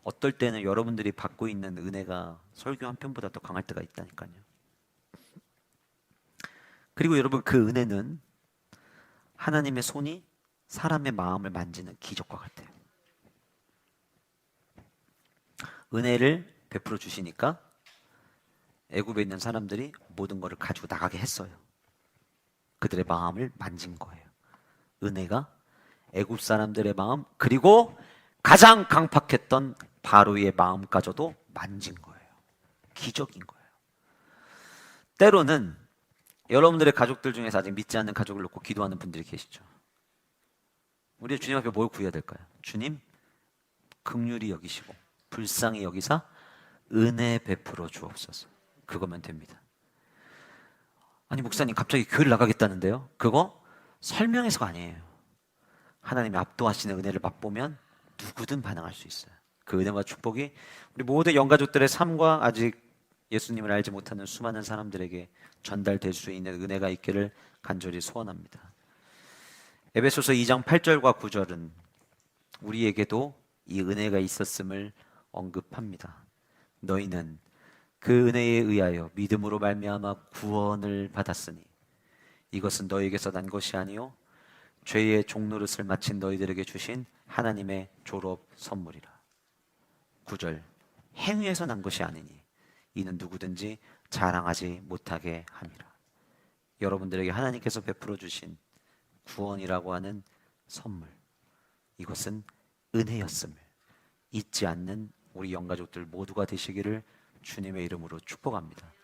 어떨 때는 여러분들이 받고 있는 은혜가 설교 한 편보다 더 강할 때가 있다니까요. 그리고 여러분, 그 은혜는 하나님의 손이 사람의 마음을 만지는 기적과 같아요. 은혜를 베풀어 주시니까 애굽에 있는 사람들이 모든 것을 가지고 나가게 했어요. 그들의 마음을 만진 거예요. 은혜가 애굽 사람들의 마음, 그리고 가장 강팍했던 바로의 마음까지도 만진 거예요. 기적인 거예요. 때로는 여러분들의 가족들 중에서 아직 믿지 않는 가족을 놓고 기도하는 분들이 계시죠. 우리 주님 앞에 뭘 구해야 될까요? 주님, 긍휼히 여기시고 불쌍히 여기사 은혜 베풀어 주옵소서. 그거면 됩니다. 아니, 목사님 갑자기 교회를 나가겠다는데요? 그거 설명해서가 아니에요. 하나님이 압도하시는 은혜를 맛보면 누구든 반응할 수 있어요. 그 은혜와 축복이 우리 모든 영가족들의 삶과 아직 예수님을 알지 못하는 수많은 사람들에게 전달될 수 있는 은혜가 있기를 간절히 소원합니다. 에베소서 2장 8절과 9절은 우리에게도 이 은혜가 있었음을 언급합니다. 너희는 그 은혜에 의하여 믿음으로 말미암아 구원을 받았으니 이것은 너희에게서 난 것이 아니요 죄의 종노릇을 마친 너희들에게 주신 하나님의 졸업 선물이라. 9절, 행위에서 난 것이 아니니 이는 누구든지 자랑하지 못하게 함이라. 여러분들에게 하나님께서 베풀어 주신 구원이라고 하는 선물, 이것은 은혜였음을 잊지 않는 우리 영가족들 모두가 되시기를 주님의 이름으로 축복합니다.